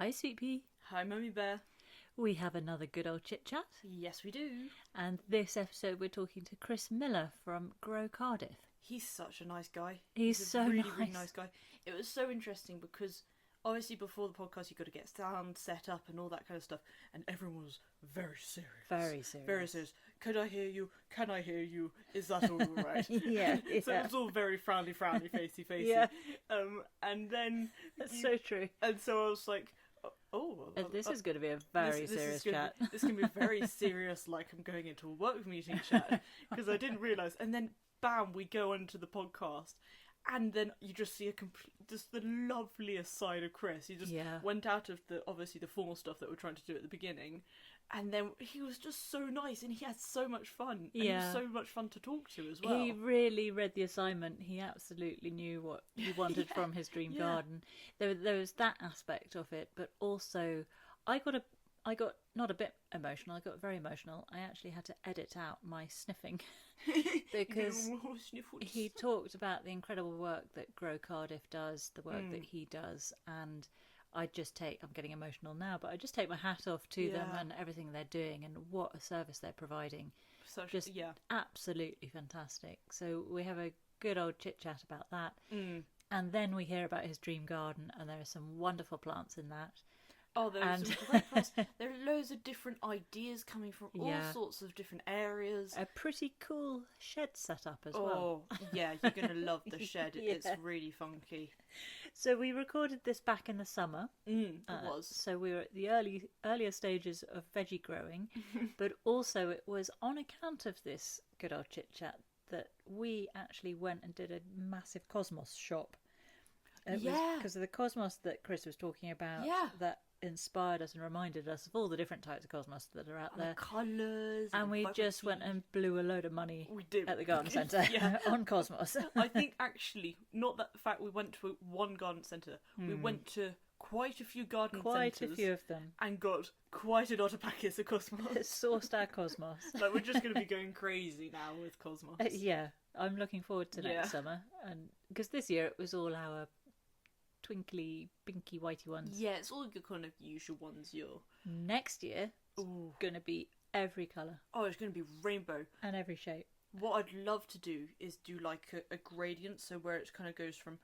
Hi, Sweet Pea. Hi, Mummy Bear. We have another good old chit-chat. Yes, we do. And this episode we're talking to Chris Miller from Grow Cardiff. He's such a nice guy. He's a so really, nice. really nice guy. It was so interesting because obviously before the podcast you got to get sound set up and all that kind of stuff, and everyone was very serious. Very serious. Very serious. Could I hear you? Can I hear you? Is that all right? Yeah. So it was all very frowny, facey. Yeah. And then That's so true. And so I was like, this is going to be a very serious chat. This can be very serious, like I'm going into a work meeting chat, because I didn't realise. And then, bam, we go into the podcast, and then you just see just the loveliest side of Chris. He just went out of obviously the formal stuff that we're trying to do at the beginning, and then he was just so nice, and he had so much fun. And he was so much fun to talk to as well. He really read the assignment. He absolutely knew what he wanted from his dream garden. There was that aspect of it, but also I got not a bit emotional. I got very emotional. I actually had to edit out my sniffing because he talked about the incredible work that Grow Cardiff does, the work that he does, and I'm getting emotional now, but I just take my hat off to them and everything they're doing and what a service they're providing. Absolutely fantastic. So we have a good old chit-chat about that. And then we hear about his dream garden, and there are some wonderful plants in that. Oh, there are some great plants. There are loads of different ideas coming from all sorts of different areas. A pretty cool shed set up as well. Oh, yeah, you're going to love the shed. It's really funky. So we recorded this back in the summer. It was. So we were at the earlier stages of veggie growing, but also it was on account of this good old chit-chat that we actually went and did a massive cosmos shop. It was because of the cosmos that Chris was talking about that inspired us and reminded us of all the different types of cosmos that are out there. The colours. And we just went and blew a load of money at the garden centre on cosmos. I think actually, not that the fact we went to one garden centre, we went to quite a few garden centres. Quite a few of them. And got quite a lot of packets of cosmos. Sourced our cosmos. Like, we're just going to be going crazy now with cosmos. I'm looking forward to next summer. And because this year it was all our twinkly, pinky, whitey ones. Yeah, it's all your kind of usual ones. Next year, it's going to be every colour. Oh, it's going to be rainbow. And every shape. What I'd love to do is do like a gradient, so where it kind of goes from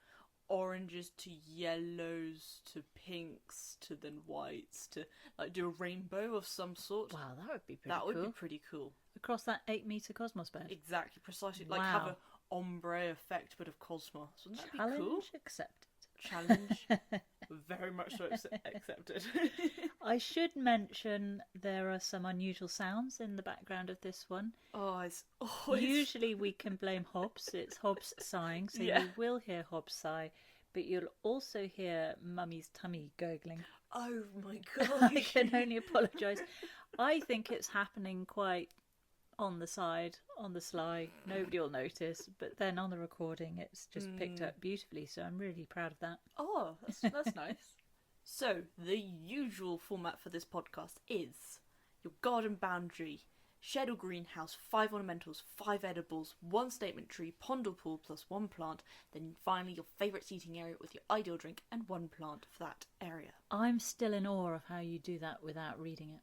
oranges to yellows to pinks to then whites to like do a rainbow of some sort. Wow, that would be pretty cool. That would be pretty cool. Across that 8-metre cosmos bed. Exactly, precisely. Like have a ombre effect but of cosmos. Wouldn't that be cool? Challenge accepted. Challenge very much so accepted. I should mention there are some unusual sounds in the background of this one. Usually we can blame Hobbs. It's Hobbs sighing, so you will hear Hobbs sigh, but you'll also hear Mummy's tummy gurgling. Oh my god. I can only apologise. I think it's happening quite on the side, on the sly. Nobody will notice, but then on the recording it's just picked up beautifully, so I'm really proud of that. Oh, that's nice. So the usual format for this podcast is your garden boundary, shed or greenhouse, 5 ornamentals, 5 edibles, 1 statement tree, pond or pool plus 1 plant, then finally your favourite seating area with your ideal drink and 1 plant for that area. I'm still in awe of how you do that without reading it.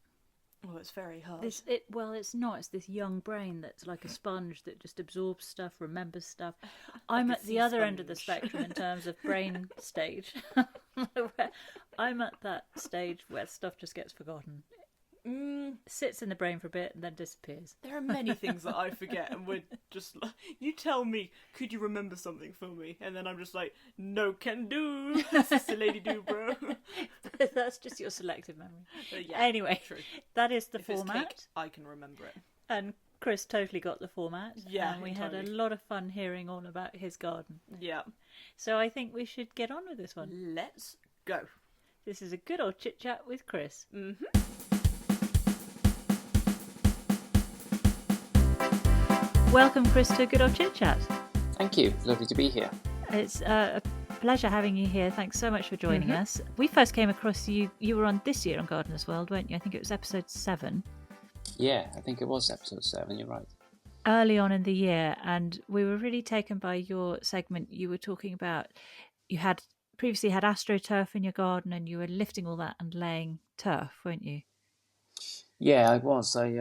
Oh, it's very hard. It's not. It's this young brain that's like a sponge that just absorbs stuff, remembers stuff. I'm at the other end of the spectrum in terms of brain stage. I'm at that stage where stuff just gets forgotten. Sits in the brain for a bit and then disappears. There are many things that I forget, and we're just like, you tell me, could you remember something for me? And then I'm just like, no can do. That's a lady do, bro. That's just your selective memory. Anyway, true. That is the format. It's cake, I can remember it. And Chris totally got the format. Yeah, and we had a lot of fun hearing all about his garden. Yeah. So I think we should get on with this one. Let's go. This is a good old chit-chat with Chris. Welcome, Chris, to Good Ol Chit-Chat. Thank you. Lovely to be here. It's a pleasure having you here. Thanks so much for joining us. We first came across you. You were on this year on Gardeners World, weren't you? I think it was episode 7. Yeah, I think it was episode 7. You're right. Early on in the year, and we were really taken by your segment. You were talking about you had previously had astroturf in your garden, and you were lifting all that and laying turf, weren't you? Yeah, I was. I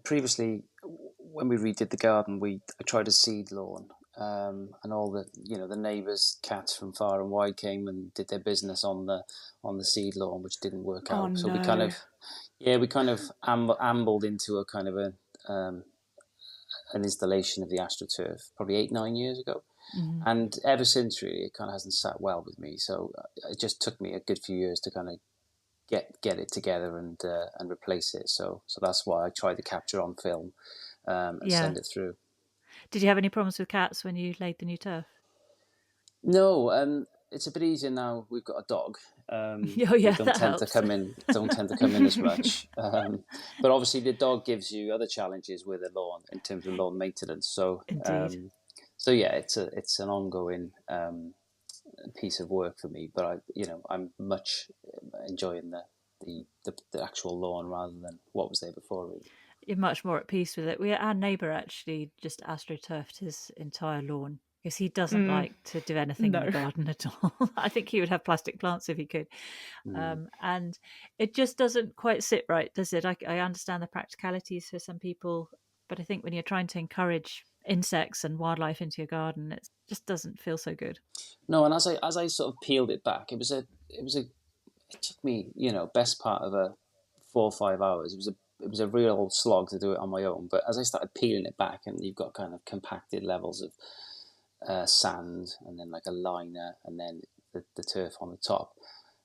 previously, when we redid the garden, I tried a seed lawn, and all the neighbours' cats from far and wide came and did their business on the seed lawn, which didn't work Oh out. So no. we kind of ambled into a kind of um, an installation of the astroturf probably 8-9 years ago. Mm. And ever since, really, it kind of hasn't sat well with me. So it just took me a good few years to kind of get it together and replace it. So that's why I tried to capture on film and Yeah. send it through. Did you have any problems with cats when you laid the new turf? No, it's a bit easier now. We've got a dog. Oh They yeah, don't that tend helps. to come in. Don't tend to come in as much. But obviously, the dog gives you other challenges with a lawn in terms of lawn maintenance. So Indeed. so yeah, it's an ongoing piece of work for me. But I'm much enjoying the actual lawn rather than what was there before. Really. You're much more at peace with it. Our neighbour actually just astroturfed his entire lawn because he doesn't like to do anything in the No. garden at all. I think he would have plastic plants if he could. Mm. And it just doesn't quite sit right, does it? I understand the practicalities for some people, but I think when you're trying to encourage insects and wildlife into your garden, it just doesn't feel so good. No, and as I sort of peeled it back, it took me best part of a 4 or 5 hours. It was a real slog to do it on my own. But as I started peeling it back, and you've got kind of compacted levels of sand, and then like a liner, and then the turf on the top.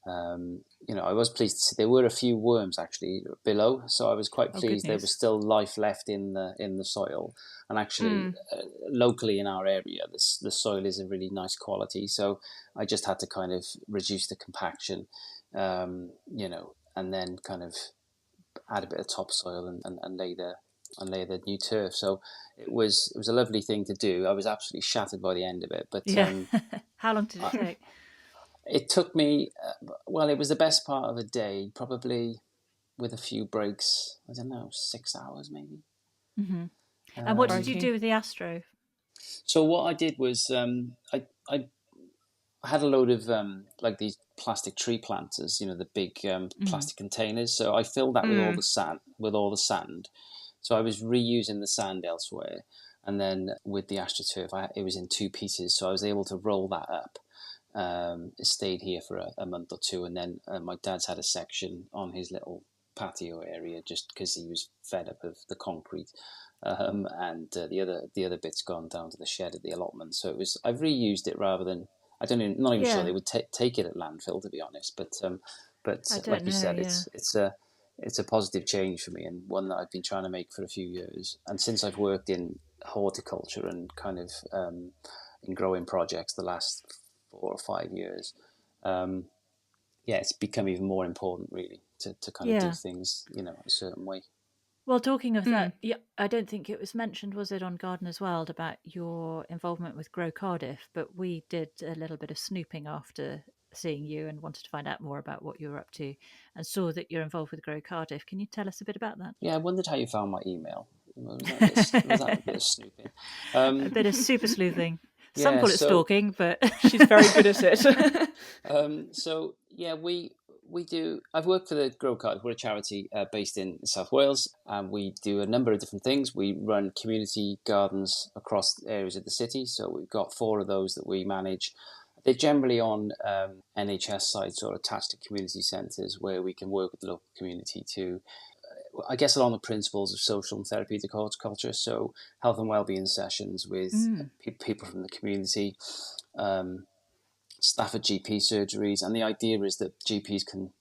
I was pleased to see there were a few worms actually below, so I was quite Oh, good pleased there was news. still life left in the soil. And actually, locally in our area, the soil is a really nice quality. So I just had to kind of reduce the compaction, and then kind of add a bit of topsoil and lay the new turf. So it was a lovely thing to do. I was absolutely shattered by the end of it, but Yeah. How long did it take? it took me, well, it was the best part of a day, probably with a few breaks, I don't know, 6 hours maybe. Mm-hmm. And what did you Crikey. do with the astro? So what I did was I had a load of like these plastic tree planters, the big plastic containers. So I filled that with all the sand. So I was reusing the sand elsewhere. And then with the astroturf, it was in two pieces. So I was able to roll that up. It stayed here for a month or two, and then my dad's had a section on his little patio area just because he was fed up of the concrete, and the other bit's gone down to the shed at the allotment. So I've reused it rather than not even sure Yeah. they would take it at landfill, to be honest. But I don't like you know, said, yeah. it's a positive change for me, and one that I've been trying to make for a few years. And since I've worked in horticulture and kind of in growing projects the last 4 or 5 years, it's become even more important, really, to kind of do Yeah. things, a certain way. Well, talking of that, yeah, I don't think it was mentioned, was it, on Gardener's World about your involvement with Grow Cardiff? But we did a little bit of snooping after seeing you and wanted to find out more about what you were up to, and saw that you're involved with Grow Cardiff. Can you tell us a bit about that? Yeah, I wondered how you found my email. Was that a bit of snooping? A bit of super sleuthing. Some Yeah, call it so stalking, but She's very good at it. so yeah, we do. I've worked for the Grow Cardiff. We're a charity based in South Wales, and we do a number of different things. We run community gardens across areas of the city. So we've got 4 of those that we manage. They're generally on NHS sites or attached to community centres where we can work with the local community to, I guess, along the principles of social and therapeutic horticulture. So health and wellbeing sessions with people from the community, staff at GP surgeries, and the idea is that GPs can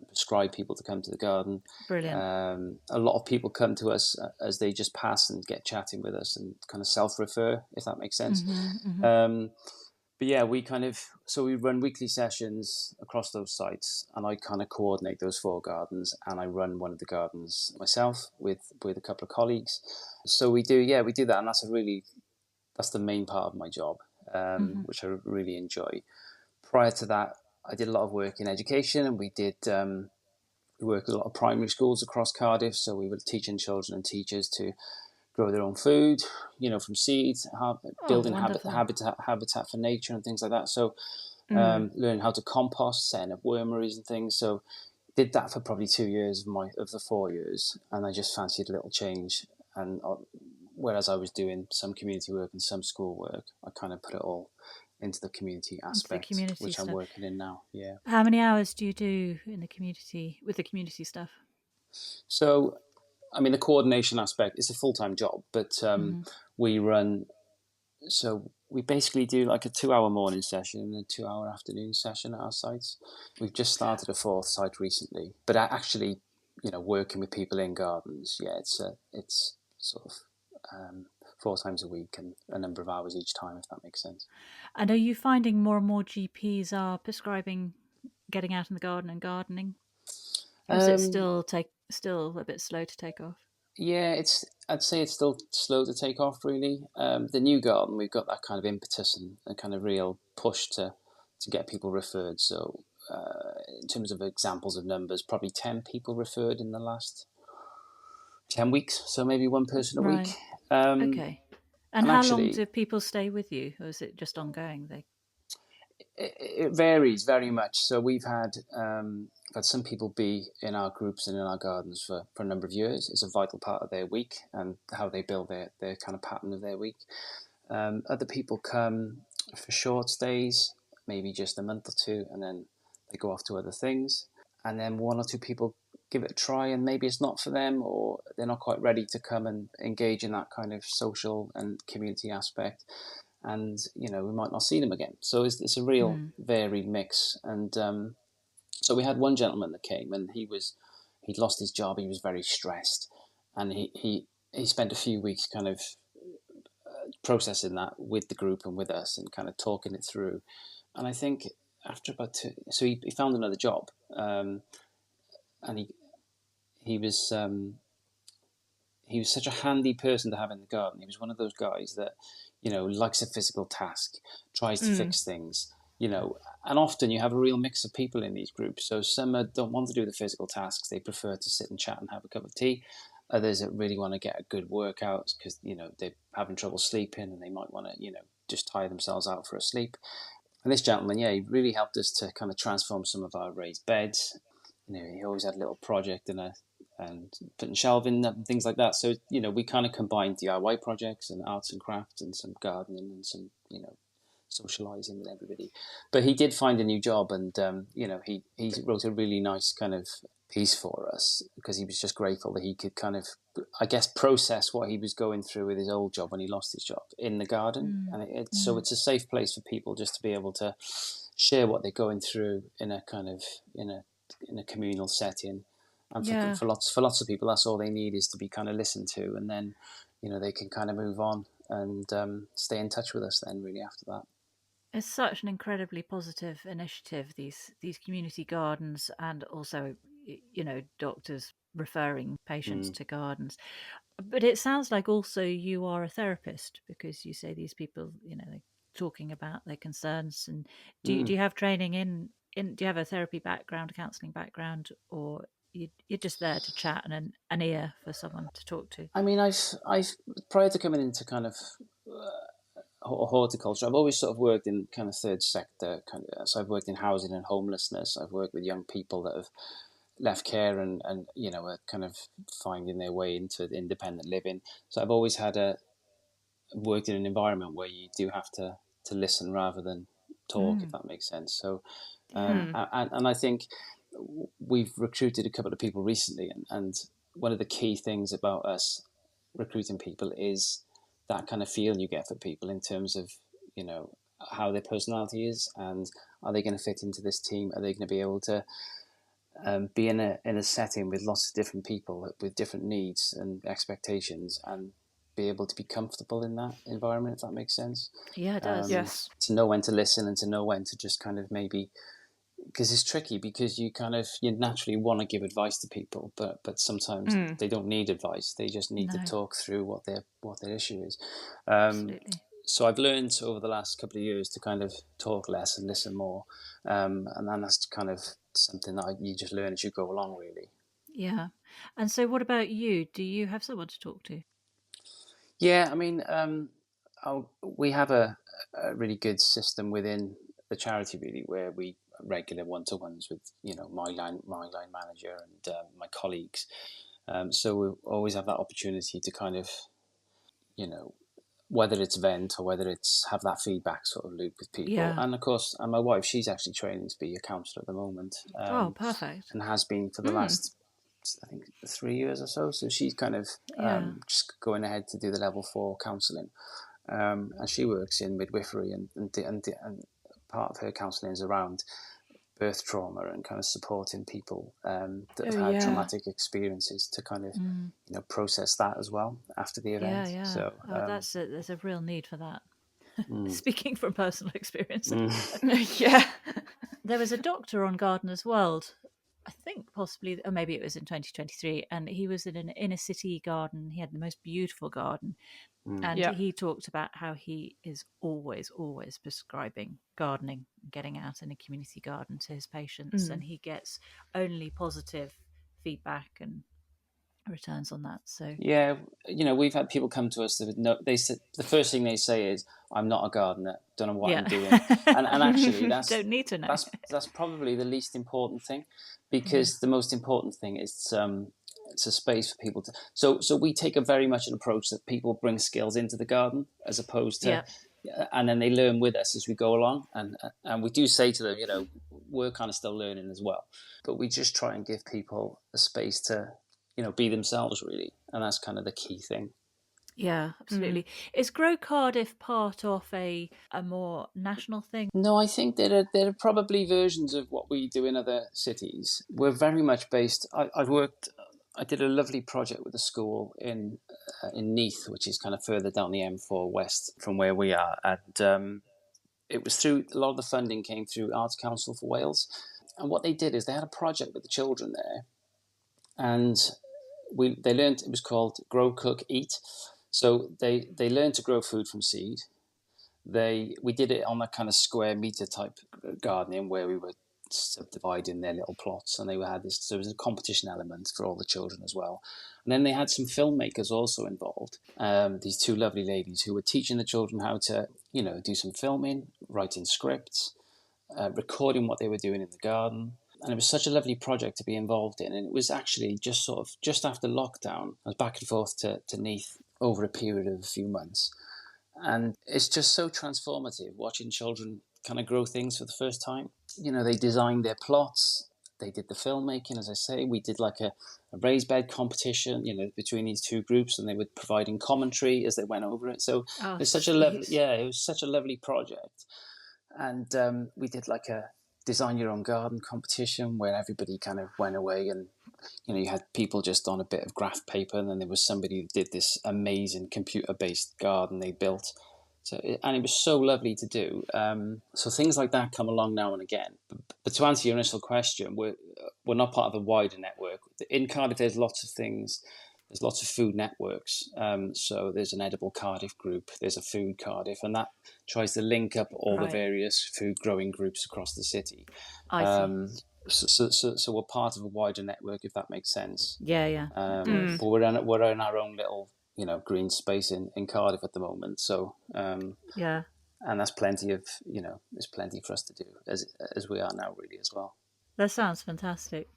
prescribe people to come to the garden. brilliant. A lot of people come to us as they just pass and get chatting with us and kind of self-refer, if that makes sense. But yeah, we run weekly sessions across those sites, and I kind of coordinate those 4 gardens, and I run one of the gardens myself with a couple of colleagues. So we do that, and that's the main part of my job, which I really enjoy. Prior to that, I did a lot of work in education, and we worked with a lot of primary schools across Cardiff. So we were teaching children and teachers to grow their own food, from seeds, building wonderful. habitat for nature and things like that. So learning how to compost, setting up wormeries and things. So did that for probably 2 years of the 4 years, and I just fancied a little change. And whereas I was doing some community work and some school work, I kind of put it all into the community Into the aspect, community which I'm stuff. working in now. Yeah. How many hours do you do in the community with the community stuff? So, I mean, the coordination aspect is a full-time job, but we run. So we basically do like a 2-hour morning session and a 2-hour afternoon session at our sites. We've just started a 4th site recently, but actually, working with people in gardens, it's sort of 4 times a week and a number of hours each time, if that makes sense. And are you finding more and more GPs are prescribing getting out in the garden and gardening? Or is it still a bit slow to take off? Yeah, I'd say it's still slow to take off, really. The new garden, we've got that kind of impetus and a kind of real push to get people referred. So in terms of examples of numbers, probably 10 people referred in the last 10 weeks. So maybe one person a week. Okay. And how actually, long do people stay with you? Or is it just ongoing? It varies very much. So we've had some people be in our groups and in our gardens for a number of years. It's a vital part of their week and how they build their kind of pattern of their week. Other people come for short stays, maybe just a month or two, and then they go off to other things. And then 1 or 2 people give it a try, and maybe it's not for them, or they're not quite ready to come and engage in that kind of social and community aspect. And we might not see them again. So it's a real varied mix. And so we had one gentleman that came, and he'd lost his job. He was very stressed, and he spent a few weeks kind of processing that with the group and with us, and kind of talking it through. And I think after about 2, so he found another job, and he was such a handy person to have in the garden. He was one of those guys that likes a physical task, tries to fix things, and often you have a real mix of people in these groups. So some don't want to do the physical tasks. They prefer to sit and chat and have a cup of tea. Others that really want to get a good workout because, they're having trouble sleeping and they might want to, just tire themselves out for a sleep. And this gentleman, he really helped us to kind of transform some of our raised beds. He always had a little project and putting shelving and things like that. So, we kind of combined DIY projects and arts and crafts and some gardening and some, socializing with everybody. But he did find a new job, and, he wrote a really nice kind of piece for us because he was just grateful that he could kind of, I guess, process what he was going through with his old job when he lost his job in the garden. And so it's a safe place for people just to be able to share what they're going through in a kind of, in a communal setting. And for lots of people, that's all they need is to be kind of listened to, and then they can kind of move on and stay in touch with us then really after that. It's such an incredibly positive initiative, these community gardens, and also doctors referring patients to gardens. But it sounds like also you are a therapist, because you say these people they're talking about their concerns. And do you have training in do you have a therapy background, a counselling background, or you're just there to chat and an ear for someone to talk to? I mean, I've prior to coming into kind of horticulture, I've always sort of worked in kind of third sector so I've worked in housing and homelessness. I've worked with young people that have left care and are kind of finding their way into independent living. So I've always worked in an environment where you do have to listen rather than talk, if that makes sense. So and I think we've recruited a couple of people recently, and one of the key things about us recruiting people is that kind of feel you get for people in terms of how their personality is, and are they going to fit into this team? Are they going to be able to be in a setting with lots of different people with different needs and expectations, and be able to be comfortable in that environment, if that makes sense. Yeah, it does. Yes. To know when to listen and to know when to just kind of maybe, because it's tricky, because you naturally want to give advice to people, but sometimes they don't need advice. They just need to talk through what their issue is. Absolutely. So I've learned over the last couple of years to kind of talk less and listen more, and then that's kind of something that you just learn as you go along, really. Yeah. And so what about you? Do you have someone to talk to? Yeah, I mean, we have a really good system within the charity really, where we regular one-to-ones with my line manager and my colleagues. So we always have that opportunity to kind of, whether it's vent or whether it's have that feedback sort of loop with people. Yeah. And of course, and my wife, she's actually training to be a counsellor at the moment. Oh, perfect. And has been for the last, I think, 3 years or so. So she's kind of just going ahead to do the level 4 counselling. And she works in midwifery, and part of her counselling is around birth trauma and kind of supporting people that have had traumatic experiences to kind of process that as well after the event. Yeah. So there's a real need for that. Speaking from personal experience. Yeah. There was a doctor on Gardener's World, I think possibly, or maybe it was in 2023, and he was in an inner city garden. He had the most beautiful garden. And he talked about how he is always prescribing gardening, getting out in a community garden to his patients, and he gets only positive feedback and returns on that. So yeah, we've had people come to us that they said the first thing they say is, "I'm not a gardener, don't know what I'm doing," and actually that's don't need to know. That's probably the least important thing, because the most important thing is it's a space for people to. So we take a very much an approach that people bring skills into the garden as opposed to, and then they learn with us as we go along, and we do say to them, we're kind of still learning as well, but we just try and give people a space to, be themselves really, and that's kind of the key thing. Yeah, absolutely. Is Grow Cardiff part of a more national thing? No, I think there are probably versions of what we do in other cities. We're very much based. I did a lovely project with a school in Neath, which is kind of further down the M4 west from where we are, and it was through a lot of the funding came through Arts Council for Wales, and what they did is they had a project with the children there, and they learned, it was called Grow, Cook, Eat. So they learned to grow food from seed. We did it on that kind of square meter type gardening where we were subdividing their little plots, and they had this. So there was a competition element for all the children as well. And then they had some filmmakers also involved. These two lovely ladies who were teaching the children how to, do some filming, writing scripts, recording what they were doing in the garden. And it was such a lovely project to be involved in. And it was actually just after lockdown. I was back and forth to Neath over a period of a few months. And it's just so transformative watching children kind of grow things for the first time. They designed their plots. They did the filmmaking, as I say. We did like a raised bed competition, between these two groups, and they were providing commentary as they went over it. So it was it was such a lovely project. And we did like a design your own garden competition where everybody kind of went away and, you had people just on a bit of graph paper, and then there was somebody who did this amazing computer-based garden they built. And it was so lovely to do. So things like that come along now and again. But to answer your initial question, we're not part of a wider network. In Cardiff, there's lots of things. There's lots of food networks. So there's an Edible Cardiff group. There's a Food Cardiff, and that tries to link up all the various food growing groups across the city. I see. So we're part of a wider network, if that makes sense. Yeah. But we're in our own little, green space in Cardiff at the moment. So and that's plenty of, there's plenty for us to do as we are now, really, as well. That sounds fantastic.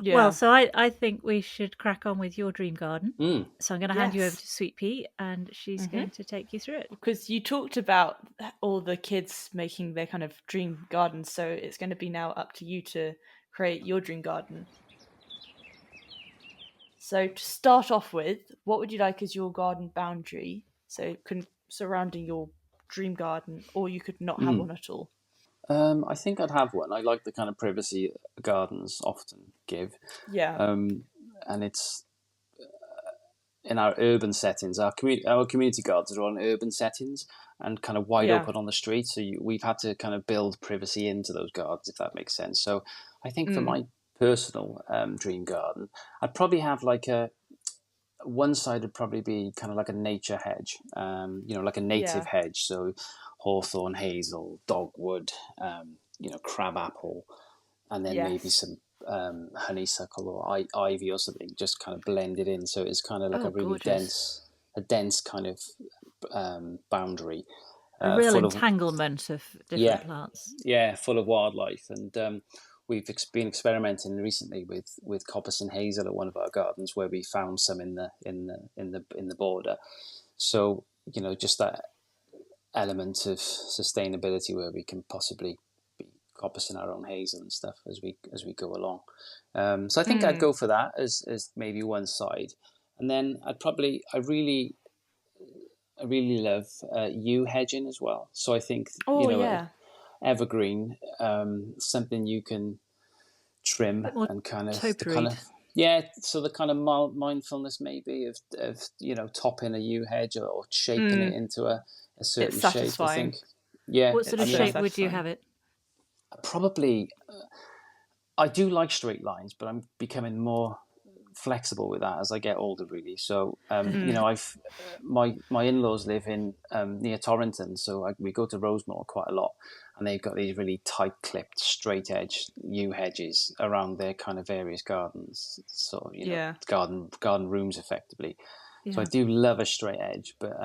Yeah. Well, so I think we should crack on with your dream garden. So I'm going to hand you over to Sweet Pea, and she's going to take you through it. Because you talked about all the kids making their kind of dream garden, so it's going to be now up to you to create your dream garden. So to start off with, what would you like as your garden boundary? So surrounding your dream garden, or you could not have one at all. I think I'd have one. I like the kind of privacy gardens often give. Yeah. And it's in our urban settings. Our community gardens are on urban settings and kind of wide open on the street. So we've had to kind of build privacy into those gardens, if that makes sense. So I think for my personal dream garden, I'd probably have like one side would probably be kind of like a nature hedge, like a native hedge. So hawthorn, hazel, dogwood, crabapple, and then maybe some honeysuckle or ivy or something, just kind of blended in. So it's kind of like a really dense kind of boundary. A real full of entanglement of yeah, different plants. yeah, full of wildlife. And we've been experimenting recently with coppice and hazel at one of our gardens, where we found some in the border. So just that element of sustainability, where we can possibly be coppicing our own hazel and stuff as we go along. So I think I'd go for that as maybe one side, and then I really love yew hedging as well. So I think Oh yeah. evergreen, something you can A trim bit more and kind of toperied. yeah. So the kind of mindfulness maybe of topping a yew hedge, or shaping it into a It's certain shape. I satisfying. think yeah. What sort I of mean, shape would you have it? probably I do like straight lines, but I'm becoming more flexible with that as I get older, really. So, I've my in-laws live in near Torrington, so we go to Rosemore quite a lot, and they've got these really tight-clipped, straight-edge yew hedges around their kind of various gardens, so Yeah. garden rooms, effectively. So I Yeah. do love a straight edge, but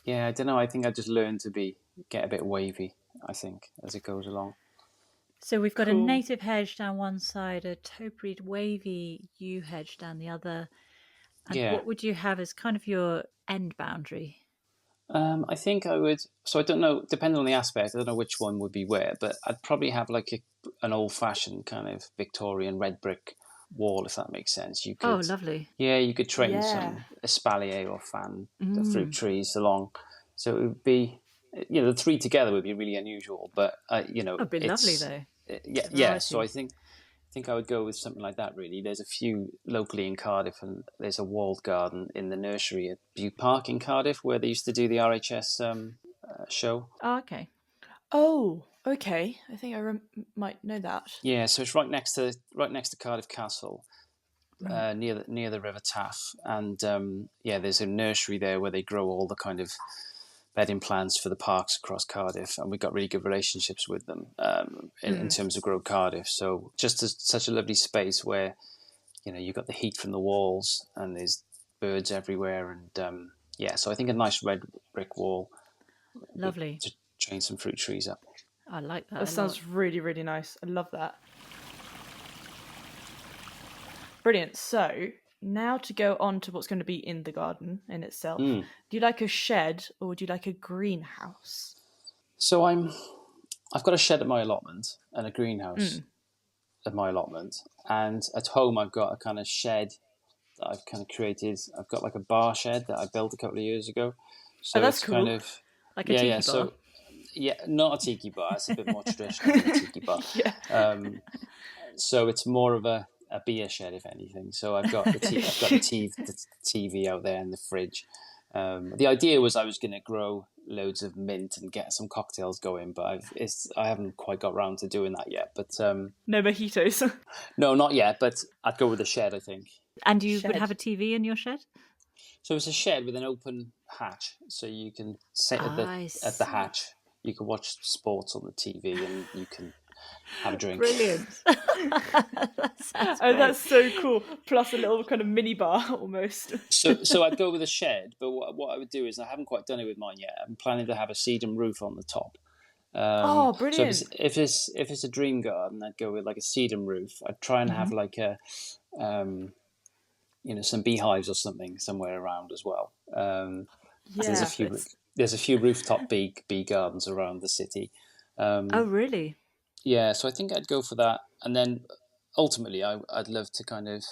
yeah, I don't know. I think I just learned to get a bit wavy, I think, as it goes along. So we've got a Cool. native hedge down one side, a toperied wavy yew hedge down the other. And Yeah. what would you have as kind of your end boundary? I think I would. So I don't know. Depending on the aspect, I don't know which one would be where, but I'd probably have like an old-fashioned kind of Victorian red brick wall, if that makes sense. You Oh, could, lovely. yeah, you could train Yeah. some espalier or fan the fruit Mm. trees along. So it would be, the three together would be really unusual, but It'd be lovely, it's though. yeah, The yeah. So variety. I think I would go with something like that, really. There's a few locally in Cardiff, and there's a walled garden in the nursery at Bute Park in Cardiff, where they used to do the RHS show. Oh, okay. Oh, okay. I think I might know that. Yeah, so it's right next to Cardiff Castle, Right. near the River Taff, and yeah, there's a nursery there where they grow all the kind of bedding plants for the parks across Cardiff, and we've got really good relationships with them in terms of Grow Cardiff. So just such a lovely space where you've got the heat from the walls, and there's birds everywhere, and yeah, so I think a nice red brick wall Lovely. to train some fruit trees up. I like that That a lot. sounds really, really nice. I love that. Brilliant. So now to go on to what's going to be in the garden in itself. Do you like a shed or would you like a greenhouse? So I've got a shed at my allotment and a greenhouse at my allotment, and at home I've got a kind of shed that I've kind of created. I've got like a bar shed that I built a couple of years ago. Oh, So that's it's kind cool. of Like a tiki bar. So yeah, not a tiki bar. It's a bit more traditional than a tiki bar. Yeah. So it's more of a beer shed, if anything. So I've got the TV out there and the fridge. The idea was I was going to grow loads of mint and get some cocktails going, but I haven't quite got around to doing that yet. But No mojitos. no, not yet. But I'd go with a shed, I think. And you would Shed. have a TV in your shed? So it's a shed with an open hatch, so you can sit at the hatch. You can watch sports on the TV, and you can have a drink. Brilliant. That sounds great. That's so cool. Plus a little kind of mini bar almost. So I'd go with a shed, but what I would do is, I haven't quite done it with mine yet. I'm planning to have a sedum roof on the top. Oh, brilliant. So if it's a dream garden, I'd go with like a sedum roof. I'd try and have like a some beehives or something somewhere around as well. There's a few rooftop bee gardens around the city. Oh, really? Yeah, so I think I'd go for that, and then ultimately I'd love to kind of.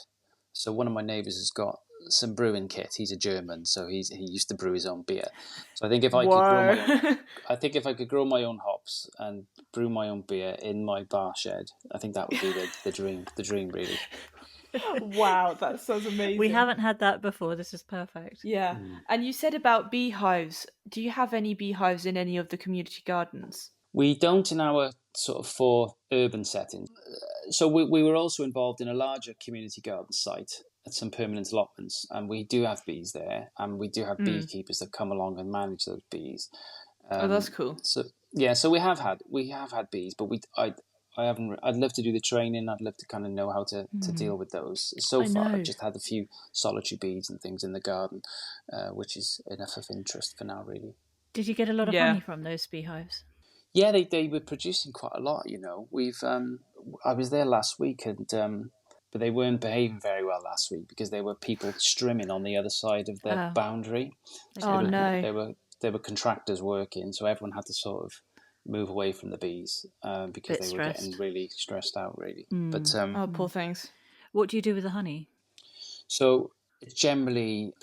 So one of my neighbours has got some brewing kit. He's a German, so he used to brew his own beer. So I think if I could grow my own hops and brew my own beer in my bar shed, I think that would be the dream. The dream, really. Wow, that sounds amazing. We haven't had that before. This is perfect. Yeah. And you said about beehives. Do you have any beehives in any of the community gardens? We don't in our sort of 4 urban settings. So we were also involved in a larger community garden site at some permanent allotments, and we do have bees there, and we do have beekeepers that come along and manage those bees. Oh, that's cool. So yeah, so we have had bees, but I haven't. I'd love to do the training. I'd love to kind of know how to deal with those. So far, I've just had a few solitary bees and things in the garden, which is enough of interest for now, really. Did you get a lot of Yeah. honey from those beehives? Yeah, they were producing quite a lot. We've I was there last week, and but they weren't behaving very well last week because there were people strimming on the other side of the boundary. So Oh no. there were contractors working, so everyone had to sort of move away from the bees because they were getting really stressed out, really. But Oh, poor things. What do you do with the honey? so it's generally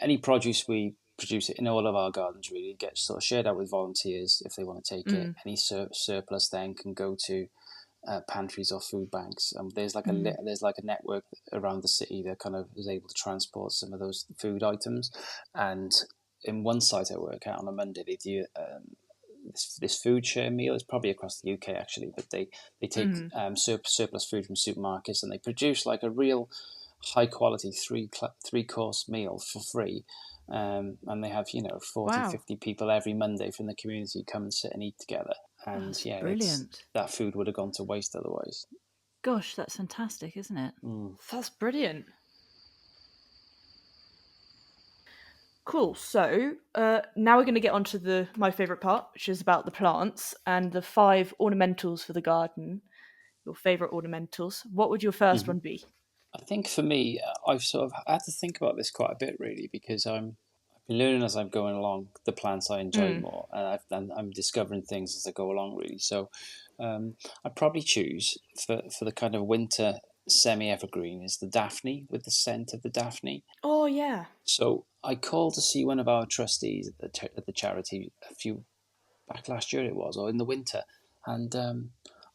any produce we produce it in all of our gardens really gets sort of shared out with volunteers if they want to take it. Any surplus then can go to pantries or food banks. There's like a network around the city that kind of is able to transport some of those food items. And in one site I work at on a Monday, they do this food share meal. It's probably across the UK actually, but they take surplus food from supermarkets and they produce like a real high quality three course meal for free. And they have 40, 50 people every Monday from the community come and sit and eat together. And that's brilliant. That food would have gone to waste otherwise. Gosh, that's fantastic, isn't it? That's brilliant. Cool. So now we're going to get on to my favourite part, which is about the plants and the 5 ornamentals for the garden. Your favourite ornamentals. What would your first one be? I think for me, I've sort of had to think about this quite a bit, really, because I've been learning as I'm going along the plants I enjoy more, and I'm discovering things as I go along, really. So I'd probably choose for the kind of winter semi-evergreen is the Daphne, with the scent of the Daphne. Oh, yeah. So I called to see one of our trustees at the charity back last year it was, or in the winter, and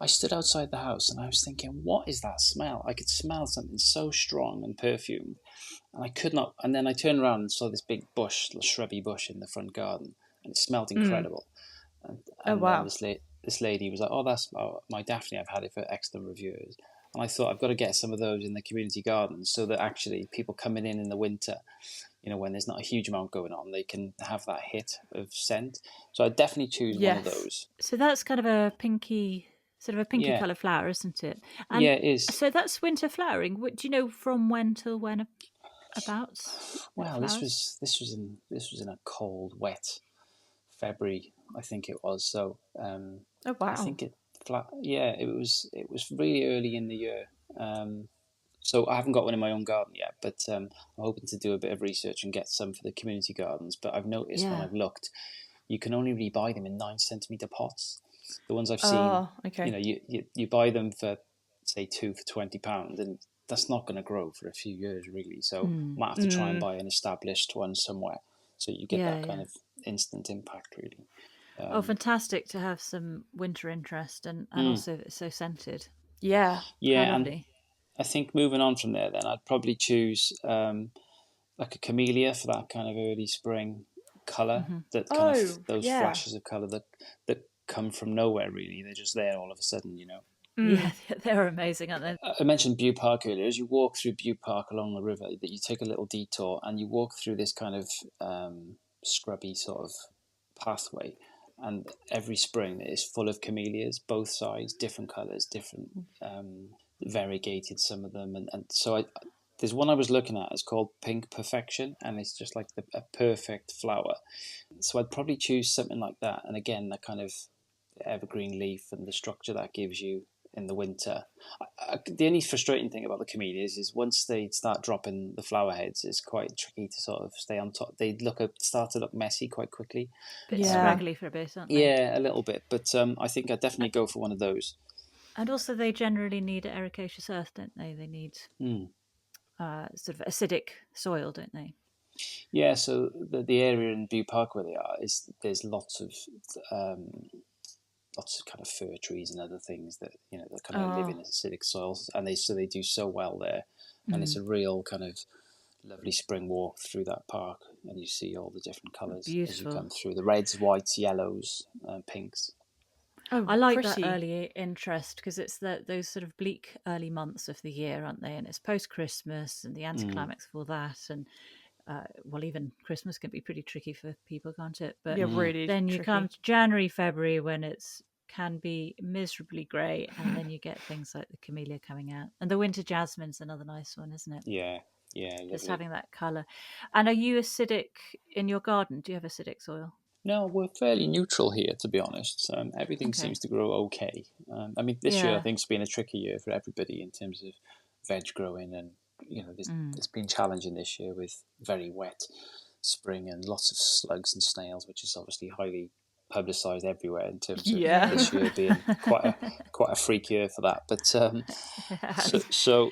I stood outside the house and I was thinking, what is that smell? I could smell something so strong and perfumed, and I could not. And then I turned around and saw this big bush, shrubby bush in the front garden, and it smelled incredible. And wow. Then this lady was like, "Oh, that's my Daphne. I've had it for X number of years." And I thought I've got to get some of those in the community gardens so that actually people coming in the winter, when there's not a huge amount going on, they can have that hit of scent. So I'd definitely choose one of those. So that's kind of a pinky colour flower, isn't it? And yeah, it is. So that's winter flowering. Do you know from when till when about? Well, this was in a cold, wet February, I think it was. So oh wow. I think it was really early in the year. So I haven't got one in my own garden yet, but I'm hoping to do a bit of research and get some for the community gardens. But I've noticed when I've looked, you can only really buy them in 9 centimetre pots. The ones I've seen, you buy them for say 2 for £20, and that's not going to grow for a few years really. So I might have to try and buy an established one somewhere, so you get that kind of instant impact really. Fantastic to have some winter interest and also it's so scented. Yeah. And I think moving on from there, then I'd probably choose like a camellia for that kind of early spring colour. That kind of those flashes of colour that come from nowhere. Really, they're just there all of a sudden. Yeah, they're amazing, aren't they? I mentioned Bute Park earlier. As you walk through Bute Park along the river, that you take a little detour and you walk through this kind of scrubby sort of pathway. And every spring it is full of camellias, both sides, different colours, different variegated, some of them. And so there's one I was looking at, it's called Pink Perfection, and it's just like a perfect flower. So I'd probably choose something like that. And again, the kind of evergreen leaf and the structure that gives you in the winter. The only frustrating thing about the camellias is once they start dropping the flower heads, it's quite tricky to sort of stay on top. They start to look messy quite quickly. Bit scraggly for a bit, aren't they? Yeah, a little bit. But I think I'd definitely go for one of those. And also they generally need ericaceous earth, don't they? They need sort of acidic soil, don't they? Yeah, so the area in Bute Park where they are, there's lots of kind of fir trees and other things that that kind of live in acidic soils, and they do so well there. And it's a real kind of lovely spring walk through that park, and you see all the different colours as you come through: the reds, whites, yellows, pinks. Oh, I like that early interest because it's those sort of bleak early months of the year, aren't they? And it's post Christmas and the anticlimax of all that, and even Christmas can be pretty tricky for people, can't it? But really. Then you come to January, February when can be miserably grey, and then you get things like the camellia coming out, and the winter jasmine's another nice one, isn't it? Yeah, just having that colour. And are you acidic in your garden? Do you have acidic soil? No, we're fairly neutral here, to be honest. Everything seems to grow okay. I mean, this year I think has been a tricky year for everybody in terms of veg growing, and it's been challenging this year with very wet spring and lots of slugs and snails, which is obviously highly publicised everywhere in terms of this year being quite a freak year for that. But so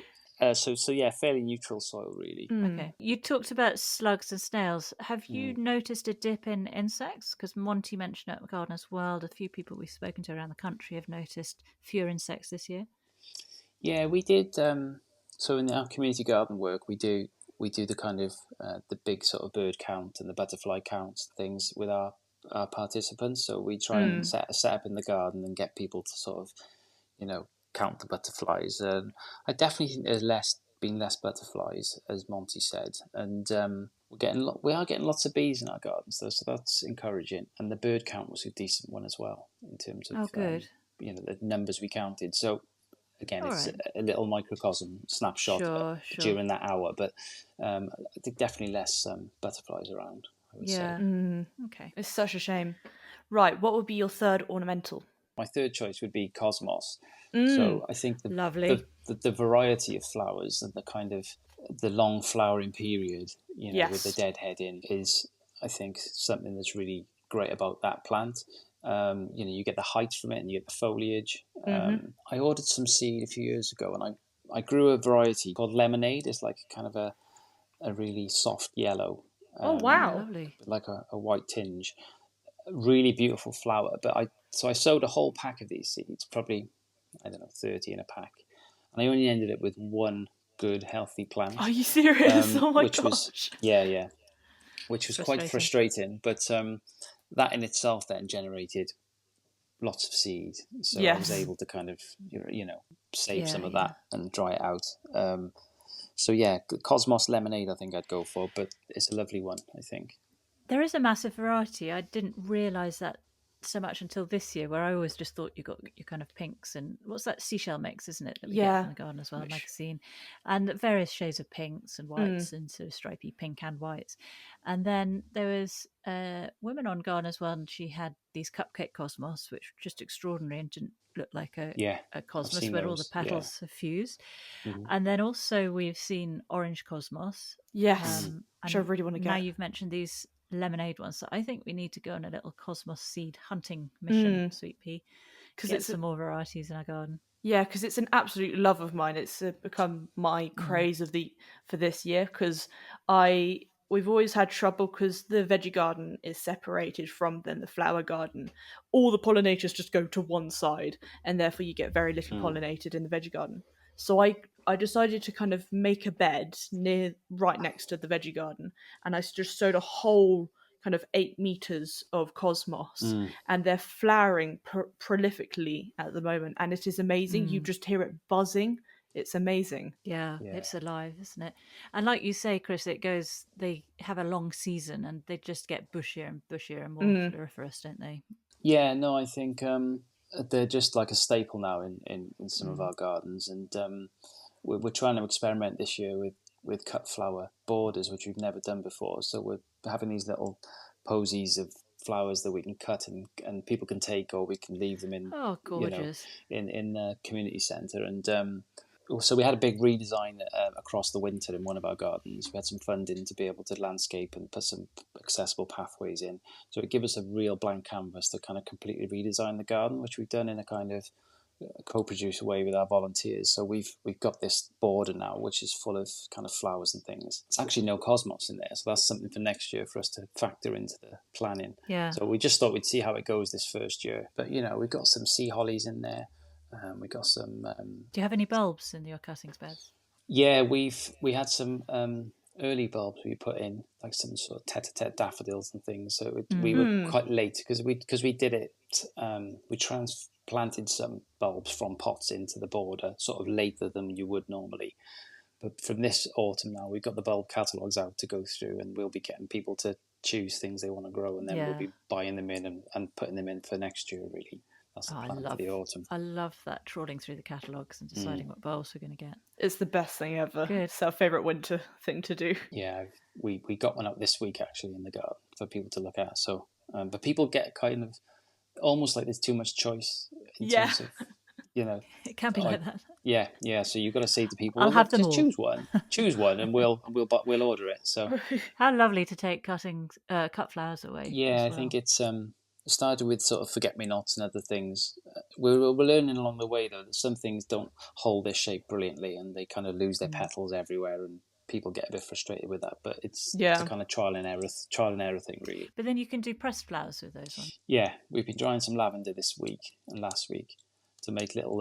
yeah, fairly neutral soil really. Okay. You talked about slugs and snails. Have you noticed a dip in insects? Because Monty mentioned it at Gardener's World. A few people we've spoken to around the country have noticed fewer insects this year. Yeah, we did. So in our community garden work, we do the kind of the big sort of bird count and the butterfly counts things with our participants. So we try and set up in the garden and get people to sort of, count the butterflies. And I definitely think there's been less butterflies, as Monty said, and we are getting lots of bees in our gardens though, so that's encouraging. And the bird count was a decent one as well in terms of good. The numbers we counted. So again, it's a little microcosm snapshot during that hour, but I think definitely less butterflies around, I would say. Okay. It's such a shame. Right, what would be your third ornamental? My third choice would be cosmos. So I think the variety of flowers and the kind of the long flowering period, with the deadhead in, is, I think, something that's really great about that plant. You get the height from it and you get the foliage. I ordered some seed a few years ago, and I grew a variety called Lemonade. It's like kind of a really soft yellow. Oh, wow. Lovely. With like a white tinge. Really beautiful flower. But I sowed a whole pack of these seeds, probably, 30 in a pack. And I only ended up with one good, healthy plant. Are you serious? Oh my gosh. Which was quite frustrating. But that in itself then generated lots of seed. So I was able to kind of, save some of that and dry it out. So yeah, Cosmos Lemonade I think I'd go for, but it's a lovely one, I think. There is a massive variety. I didn't realise that so much until this year, where I always just thought you got your kind of pinks and what's that seashell mix, isn't it? That we get from the Garden as Well magazine, and various shades of pinks and whites and sort of stripy pink and whites. And then there was a woman on Garden as Well, and she had these cupcake cosmos, which were just extraordinary and didn't look like a cosmos where all the petals are fused. And then also we've seen orange cosmos. Yes, which I really want to get. Now you've mentioned these lemonade ones, so I think we need to go on a little cosmos seed hunting mission, Sweet Pea, because get some more varieties in our garden. Yeah, because it's an absolute love of mine. It's become my craze for this year, because we've always had trouble because the veggie garden is separated from then the flower garden. All the pollinators just go to one side, and therefore you get very little pollinated in the veggie garden. So I decided to kind of make a bed right next to the veggie garden, and I just sowed a whole kind of 8 meters of cosmos, and they're flowering prolifically at the moment, and it is amazing. You just hear it buzzing. It's amazing. Yeah, it's alive, isn't it? And like you say, Chris, they have a long season and they just get bushier and bushier and more floriferous, don't they? Yeah, no, I think they're just like a staple now in some of our gardens, and we're trying to experiment this year with cut flower borders, which we've never done before. So we're having these little posies of flowers that we can cut and people can take, or we can leave them in. Oh, gorgeous! In the community centre, and so we had a big redesign across the winter in one of our gardens. We had some funding to be able to landscape and put some accessible pathways in. So it gave us a real blank canvas to kind of completely redesign the garden, which we've done in a kind of co-produced way with our volunteers. So we've got this border now, which is full of kind of flowers and things. It's actually no cosmos in there, so that's something for next year for us to factor into the planning. Yeah. So we just thought we'd see how it goes this first year. But we've got some sea hollies in there. We got some. Do you have any bulbs in your cuttings beds? Yeah, we had some early bulbs we put in, like some sort of tete-a-tete daffodils and things. So we were quite late because we did it. We transplanted some bulbs from pots into the border sort of later than you would normally. But from this autumn now, we've got the bulb catalogues out to go through, and we'll be getting people to choose things they want to grow, and then we'll be buying them in and putting them in for next year, really. That's the plan for the autumn. I love that, trawling through the catalogues and deciding what bulbs we're going to get. It's the best thing ever. Good. It's our favourite winter thing to do. Yeah, we got one up this week actually in the garden for people to look at. So But people get kind of almost like there's too much choice in Yeah. terms of, you know, It can be like that. yeah. So you've got to say to people, I'll well, have look, them just all. choose one, and we'll order it. So How lovely to take cut flowers away. yeah, as I well. think it's started with sort of forget-me-nots and other things. We're learning along the way though that some things don't hold their shape brilliantly, and they kind of lose their petals everywhere, and people get a bit frustrated with that. But it's a kind of trial and error thing, really. But then you can do pressed flowers with those ones. Yeah, we've been drying some lavender this week and last week to make little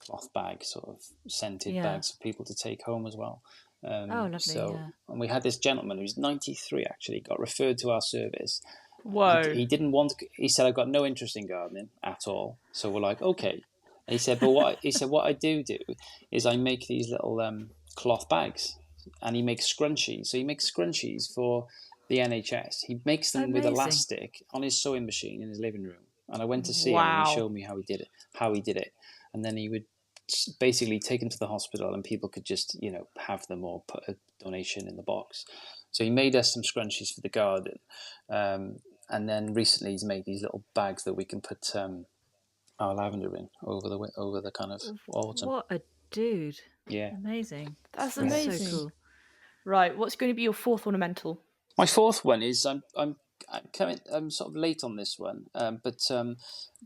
cloth bags, sort of scented bags for people to take home as well. Oh, lovely! And we had this gentleman who's 93 actually got referred to our service. Whoa. He didn't want. He said, "I've got no interest in gardening at all." So we're like, "Okay." And he said, "But what I do is I make these little cloth bags, and he makes scrunchies. So he makes scrunchies for the NHS. He makes them with elastic on his sewing machine in his living room. And I went to see him, and he showed me how he did it, and then he would basically take them to the hospital, and people could just have them or put a donation in the box. So he made us some scrunchies for the garden. And then recently he's made these little bags that we can put our lavender in over the kind of autumn. What a dude! Yeah, amazing. That's amazing. So cool. Right, what's going to be your fourth ornamental? My fourth one is I'm sort of late on this one, but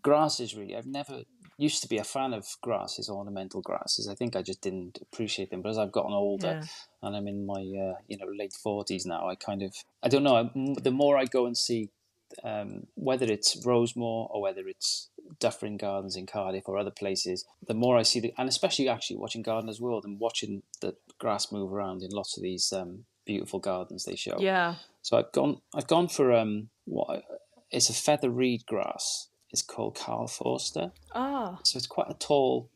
grasses really. I've never used to be a fan of grasses, ornamental grasses. I think I just didn't appreciate them. But as I've gotten older and I'm in my late 40s now, I don't know. The more I go and see, whether it's Rosemore or whether it's Dufferin Gardens in Cardiff or other places, the more I see and especially actually watching Gardener's World and watching the grass move around in lots of these beautiful gardens they show. Yeah. So I've gone for it's a feather reed grass. It's called Carl Forster. Ah. So it's quite a tall.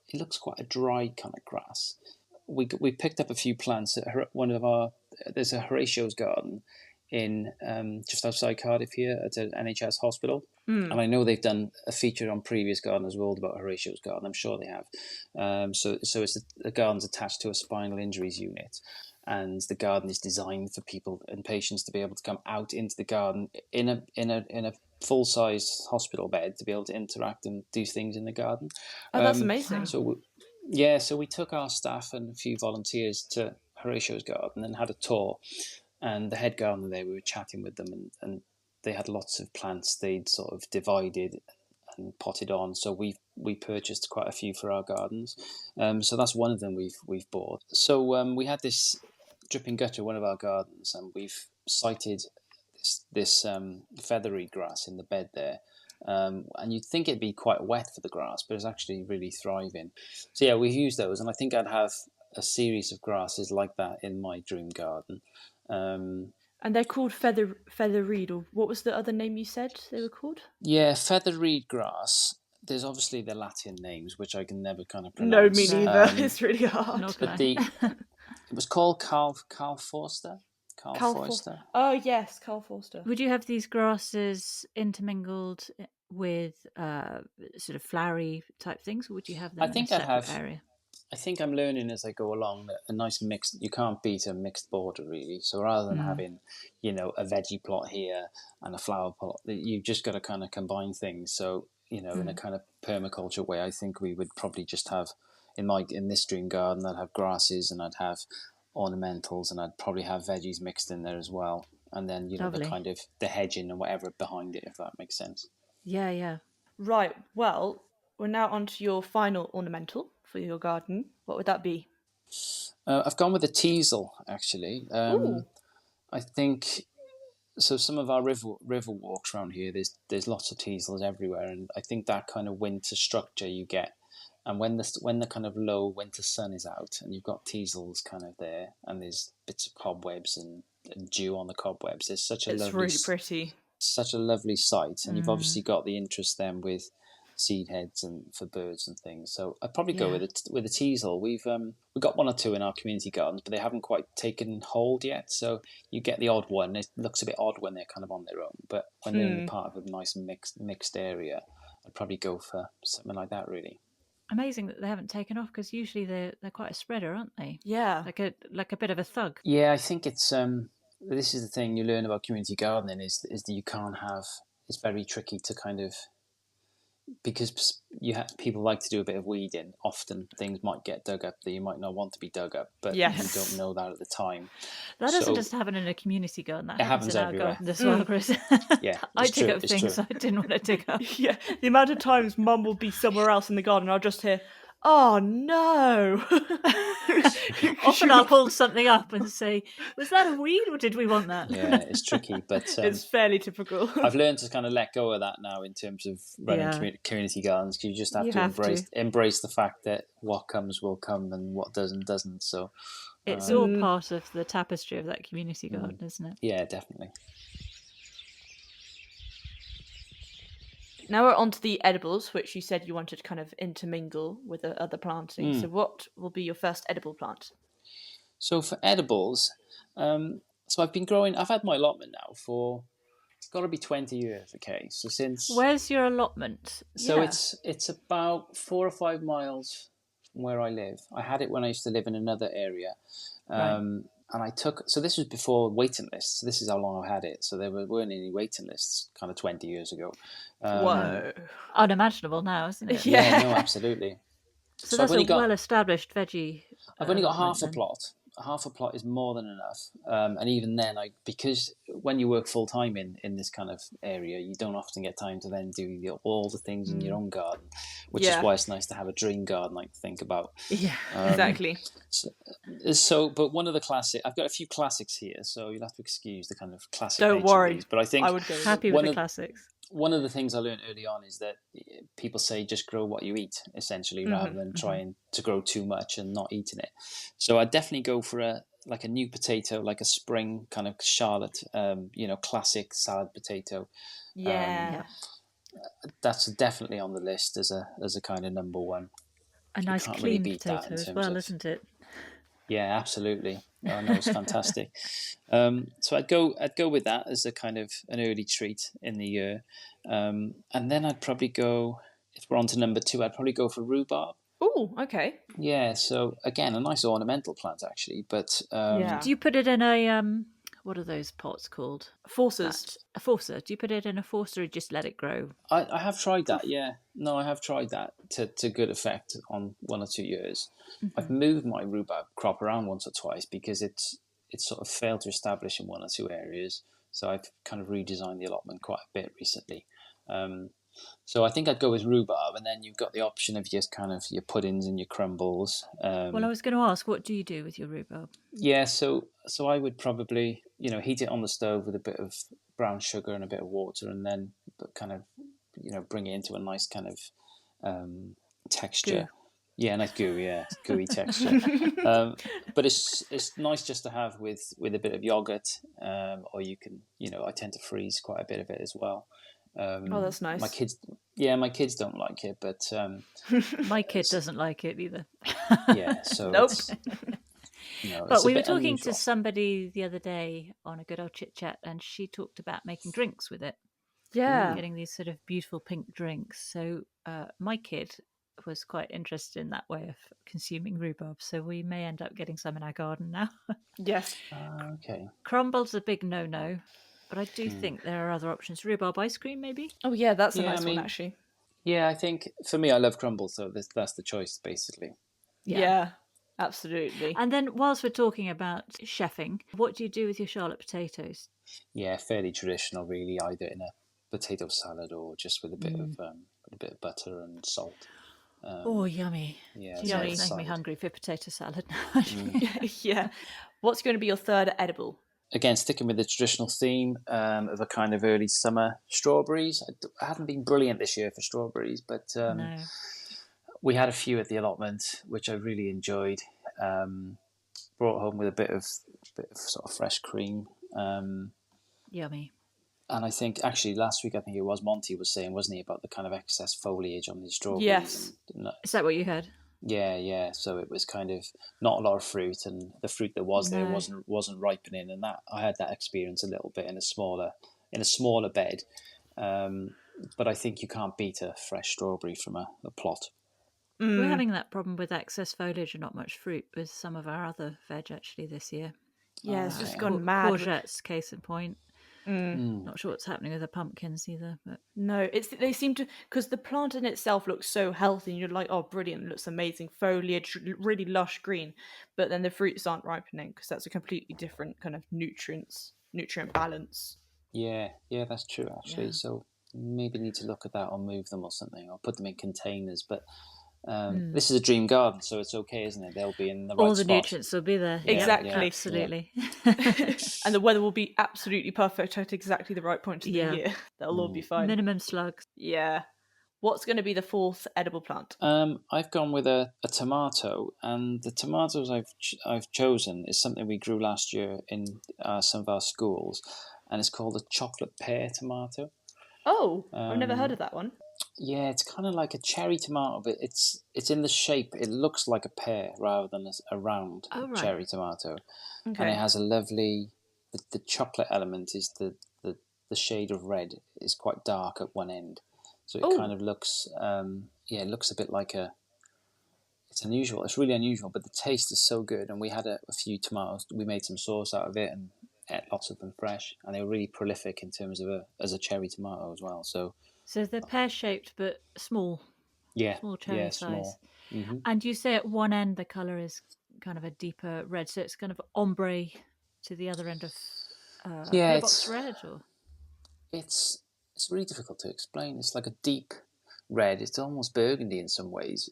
It looks quite a dry kind of grass. We picked up a few plants at there's a Horatio's garden in just outside Cardiff here at an NHS hospital. And I know they've done a feature on previous Gardener's World about Horatio's garden. I'm sure they have. So it's the garden's attached to a spinal injuries unit, and the garden is designed for people and patients to be able to come out into the garden in a full-size hospital bed to be able to interact and do things in the garden. Oh, that's amazing. So we took our staff and a few volunteers to Horatio's garden and had a tour. And the head gardener there, we were chatting with them, and they had lots of plants they'd sort of divided and potted on. So we purchased quite a few for our gardens. So that's one of them we've bought. So we had this dripping gutter, one of our gardens, and we've sited this feathery grass in the bed there. And you'd think it'd be quite wet for the grass, but it's actually really thriving. So yeah, we used those, and I think I'd have a series of grasses like that in my dream garden. And they're called feather reed, or what was the other name you said they were called? Yeah, feather reed grass. There's obviously the Latin names, which I can never kind of No, pronounce. me neither. It's really hard. But it was called Carl Forster. Carl Forster. Oh yes, Carl Forster. Would you have these grasses intermingled with sort of flowery type things, or would you have them in a separate area? I think I'm learning as I go along that a nice mixed, you can't beat a mixed border really. So rather than having, a veggie plot here and a flower plot, you've just got to kind of combine things. So, in a kind of permaculture way, I think we would probably just have, in this dream garden, I'd have grasses and I'd have ornamentals and I'd probably have veggies mixed in there as well. And then, the kind of the hedging and whatever behind it, if that makes sense. Yeah. Right, well, we're now on to your final ornamental for your garden. What would that be? I've gone with a teasel, actually. I think so. Some of our river walks around here, there's lots of teasels everywhere, and I think that kind of winter structure you get, and when the kind of low winter sun is out, and you've got teasels kind of there, and there's bits of cobwebs and dew on the cobwebs. It's really pretty. Such a lovely sight, and you've obviously got the interest then with seed heads and for birds and things. So I'd probably go with a teasel. We've got one or two in our community gardens, but they haven't quite taken hold yet. So you get the odd one. It looks a bit odd when they're kind of on their own, but when they're in part of a nice mixed area, I'd probably go for something like that. Really amazing that they haven't taken off, because usually they're quite a spreader, aren't they? Yeah, like a bit of a thug. Yeah, I think it's this is the thing you learn about community gardening is that you can't have. It's very tricky to kind of, because people like to do a bit of weeding. Often things might get dug up that you might not want to be dug up, but you don't know that at the time. That doesn't just happen in a community garden. That happens in our everywhere. garden as well, Chris. Yeah, I dig up things I didn't want to dig up. Yeah, the amount of times Mum will be somewhere else in the garden, I'll just hear, "Oh no!" Often I'll pull something up and say, "Was that a weed, or did we want that?" Yeah, it's tricky, but it's fairly typical. I've learned to kind of let go of that now in terms of running community gardens, because you just have to embrace the fact that what comes will come and what doesn't. So it's all part of the tapestry of that community garden, isn't it? Yeah, definitely. Now we're on to the edibles, which you said you wanted to kind of intermingle with the other planting. So what will be your first edible plant? So for edibles, so I've had my allotment now for, it's got to be 20 years, okay? So since... Where's your allotment? So it's about 4 or 5 miles from where I live. I had it when I used to live in another area. And I so this was before waiting lists. So this is how long I had it. So there weren't any waiting lists kind of 20 years ago. Whoa. Unimaginable now, isn't it? Yeah, no, absolutely. So that's a well-established veggie. I've only got half a plot. Half a plot is more than enough. And even then, because when you work full-time in this kind of area, you don't often get time to then do all the things in your own garden, which is why it's nice to have a dream garden to think about. Yeah, exactly. So, but one of the I've got a few classics here, so you'll have to excuse the kind of classic. Don't worry. But I think I would go happy with the classics. One of the things I learned early on is that people say just grow what you eat, essentially, rather than trying to grow too much and not eating it. So I'd definitely go for a new potato, like a spring kind of Charlotte, classic salad potato. Yeah. That's definitely on the list as a kind of number one. A nice clean potato as well, isn't it? Yeah, absolutely. Oh, no, it's fantastic. So I'd go with that as a kind of an early treat in the year, and then I'd probably go, if we're on to number 2, I'd probably go for rhubarb. Oh, okay. Yeah. So again, a nice ornamental plant actually, but do you put it in a what are those pots called? Forcers. A forcer. Do you put it in a forcer or just let it grow? I have tried that. Yeah. No, I have tried that to good effect on 1 or 2 years. I've moved my rhubarb crop around once or twice because it's sort of failed to establish in 1 or 2 areas. So I've kind of redesigned the allotment quite a bit recently. So I think I'd go with rhubarb, and then you've got the option of just kind of your puddings and your crumbles. Well, I was going to ask, what do you do with your rhubarb? Yeah, so I would probably heat it on the stove with a bit of brown sugar and a bit of water, and then kind of bring it into a nice kind of texture. Goo. Yeah, nice goo. Yeah, gooey texture. But it's nice just to have with a bit of yogurt, or you can I tend to freeze quite a bit of it as well. Oh, that's nice. My kids don't like it, but my kid doesn't like it either. Yeah, so nope. But we were talking to somebody the other day on a Good Ol Chit-Chat, and she talked about making drinks with it. Yeah, getting these sort of beautiful pink drinks. So my kid was quite interested in that way of consuming rhubarb, so we may end up getting some in our garden now. Yes. Okay. Crumble's a big no-no. But I do think there are other options. Rhubarb ice cream, maybe? Oh, yeah, that's a nice one, actually. Yeah, I think, for me, I love crumble, so that's the choice, basically. Yeah, absolutely. And then, whilst we're talking about chefing, what do you do with your Charlotte potatoes? Yeah, fairly traditional, really, either in a potato salad or just with a bit of butter and salt. Oh, yummy. Yeah, Yummy. It's making me hungry for potato salad now. Yeah. What's going to be your third edible? Again, sticking with the traditional theme of a kind of early summer strawberries. I haven't been brilliant this year for strawberries, but no. We had a few at the allotment, which I really enjoyed. Brought home with a bit of sort of fresh cream. Yummy. And I think, actually, last week, I think it was, Monty was saying, wasn't he, about the kind of excess foliage on these strawberries? Yes. Is that what you heard? Yeah. So it was kind of not a lot of fruit, and the fruit that was there wasn't ripening, and that I had that experience a little bit in a smaller bed. But I think you can't beat a fresh strawberry from a plot. We're having that problem with excess foliage and not much fruit with some of our other veg actually this year. Yeah, it's just Okay. gone mad. Courgettes, case in point. Mm. Not sure what's happening with the pumpkins either, but No, they seem to, because the plant in itself looks so healthy, and you're like, oh, brilliant, it looks amazing, foliage, really lush green, but then the fruits aren't ripening because that's a completely different kind of nutrient balance. Yeah, that's true actually. Yeah. So maybe need to look at that or move them or something, or put them in containers. But this is a dream garden, so it's okay, isn't it? They'll be in the right all the spot. nutrients will be there. Yeah, Yep, Exactly. absolutely. And the weather will be absolutely perfect at exactly the right point of the Yeah. year. That'll all be fine. Minimum slugs. Yeah. What's going to be the fourth edible plant? I've gone with a tomato, and the tomatoes I've chosen is something we grew last year in some of our schools, and it's called a chocolate pear tomato. Oh, I've never heard of that one. Yeah, it's kind of like a cherry tomato, but it's in the shape. It looks like a pear rather than a round cherry tomato, and it has a lovely. The chocolate element is the shade of red is quite dark at one end, so it kind of looks it looks a bit like a. It's unusual. It's really unusual, but the taste is so good. And we had a few tomatoes. We made some sauce out of it and ate lots of them fresh, and they were really prolific in terms of as a cherry tomato as well. So they're pear-shaped but small. yeah, Small cherry size. small. Mm-hmm. And you say at one end the colour is kind of a deeper red, so it's kind of ombre to the other end of pillbox red, or it's really difficult to explain. It's like a deep red. It's almost burgundy in some ways.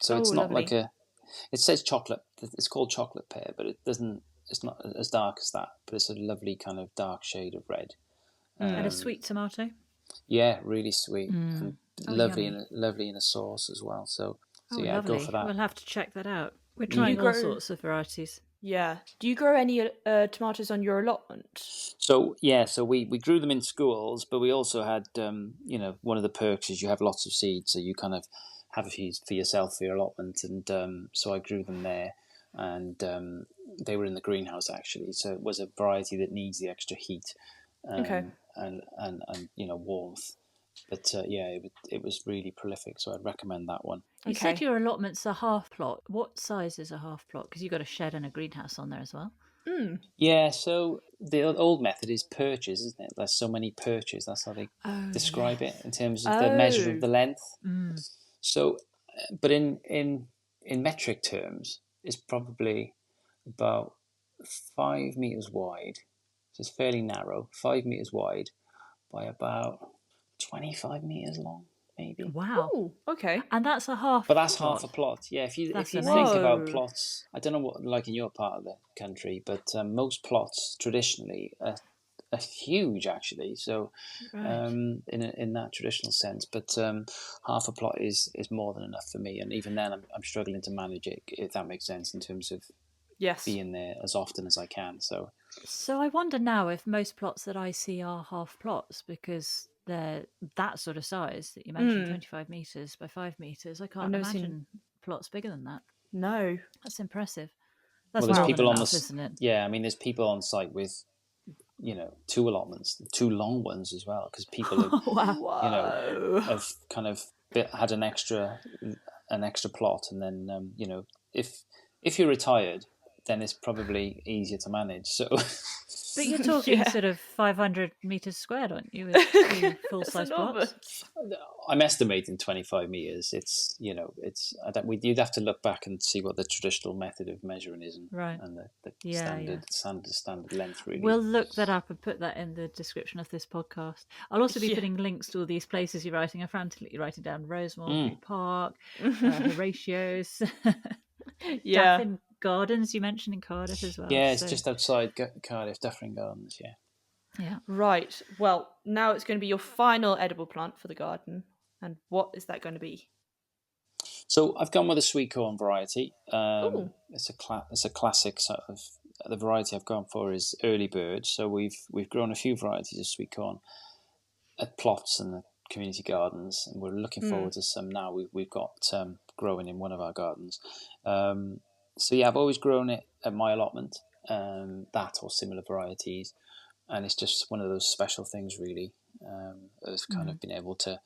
So it's not like a. It says chocolate. It's called chocolate pear, but it doesn't. It's not as dark as that. But it's a lovely kind of dark shade of red. And a sweet tomato. Yeah, really sweet and lovely yummy. in a sauce as well. So yeah, lovely. go for that. We'll have to check that out. We're trying all sorts of varieties. Yeah. Do you grow any tomatoes on your allotment? So we grew them in schools, but we also had one of the perks is you have lots of seeds, so you kind of have a few for yourself for your allotment, and so I grew them there, and they were in the greenhouse actually. So it was a variety that needs the extra heat, and warmth. But it was really prolific, so I'd recommend that one. You said your allotment's a half plot. What size is a half plot? Because you've got a shed and a greenhouse on there as well. Yeah, so the old method is perches, isn't it? There's so many perches. That's how they describe it in terms of the measure of the length. So, but in metric terms, it's probably about 5 meters wide. So it's fairly narrow, 5 meters wide by about 25 meters long, maybe. Wow. Ooh, okay. And that's a half. But that's half a plot. Yeah, if you think about plots, I don't know what like in your part of the country, but most plots traditionally are huge actually. So in that traditional sense, but half a plot is more than enough for me, and even then I'm struggling to manage it, if that makes sense, in terms of being there as often as I can. So I wonder now if most plots that I see are half plots, because they're that sort of size that you mentioned, 25 meters by 5 meters. I can't imagine plots bigger than that. No, that's impressive. That's there's more people than on enough, isn't it? Yeah, I mean, there's people on site with 2 allotments, 2 long ones as well, because people have, have kind of had an extra plot, and then if you're retired, then it's probably easier to manage. So, but you're talking sort of 500 meters squared, aren't you? With full size plots. I'm estimating 25 meters. It's you'd have to look back and see what the traditional method of measuring is, and the standard length. Really, we'll look that up and put that in the description of this podcast. I'll also be putting links to all these places you're writing. I'm frantically writing down Rosemore, Green Park, Horatios. Daffin Gardens you mentioned in Cardiff as well. Yeah, it's just outside Cardiff, Daffin Gardens. Yeah. Right. Well, now it's going to be your final edible plant for the garden. And what is that going to be? So I've gone with a sweet corn variety. It's a classic sort of. The variety I've gone for is early bird. So we've grown a few varieties of sweet corn at plots and the community gardens, and we're looking forward to some now. We've got growing in one of our gardens. So I've always grown it at my allotment, that or similar varieties, and it's just one of those special things, really. Of kind of being able to,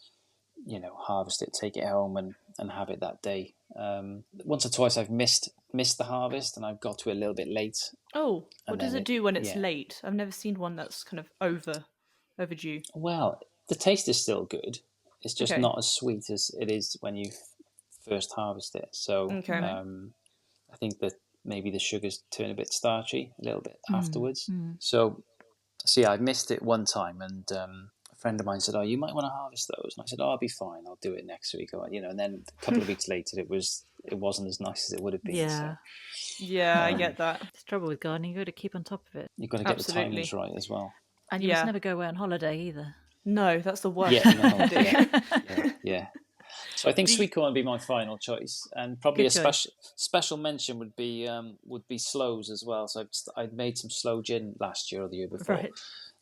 harvest it, take it home, and have it that day. Once or twice I've missed missed the harvest, and I've got to it a little bit late. Oh, what And does then it do when it's yeah. late? I've never seen one that's kind of overdue. Well, the taste is still good. It's just Okay. not as sweet as it is when you first harvest it. So Okay. I think that maybe the sugars turn a bit starchy a little bit afterwards. So yeah, I missed it one time, and a friend of mine said, "Oh, you might want to harvest those." And I said, "Oh, I'll be fine. I'll do it next week." Or, and then a couple of weeks later, it wasn't as nice as it would have been. Yeah. So, Yeah, I get that. It's trouble with gardening. You've got to keep on top of it. you've got to get Absolutely. the timings right as well. And you must never go away on holiday either. No, that's the worst. Yeah, no, yeah. So I think sweet corn would be my final choice, and probably Good a choice. special mention would be sloes as well. So I'd made some sloe gin last year or the year before, Right.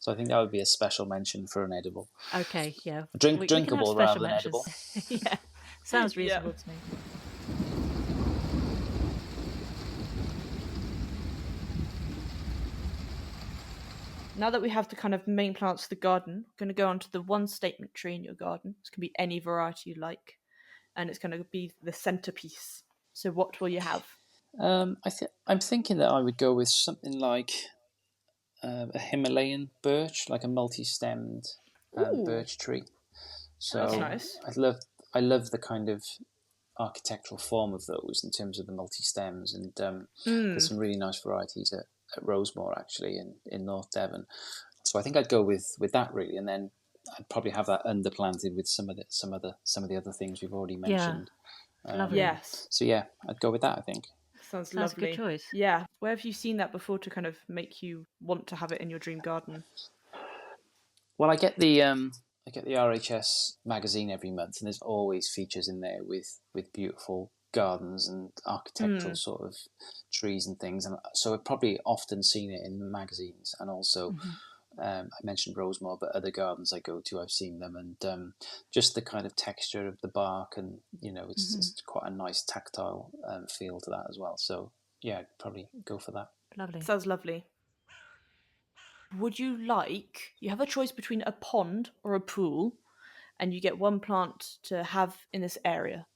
so I think that would be a special mention for an edible. Okay, yeah. Drinkable rather than edible. Yeah, sounds reasonable to me. Now that we have the kind of main plants of the garden, we're going to go on to the one statement tree in your garden. This can be any variety you like, and it's going to be the centerpiece. So what will you have? I'm thinking that I would go with something like a Himalayan birch, like a multi-stemmed birch tree. So That's nice. I love the kind of architectural form of those in terms of the multi-stems, and there's some really nice varieties at Rosemore actually in North Devon. So I think I'd go with that really, and then I'd probably have that underplanted with some of the other things we've already mentioned. Lovely. Yes. So yeah, I'd go with that, I think. Sounds That's lovely. a good choice. Yeah. Where have you seen that before to kind of make you want to have it in your dream garden? Well, I get the RHS magazine every month, and there's always features in there with beautiful gardens and architectural sort of trees and things, and so I've probably often seen it in magazines, and also I mentioned Rosemore, but other gardens I go to, I've seen them, and just the kind of texture of the bark, and it's quite a nice tactile feel to that as well. So yeah, I'd probably go for that. Lovely. Sounds lovely. Would you have a choice between a pond or a pool, and you get one plant to have in this area?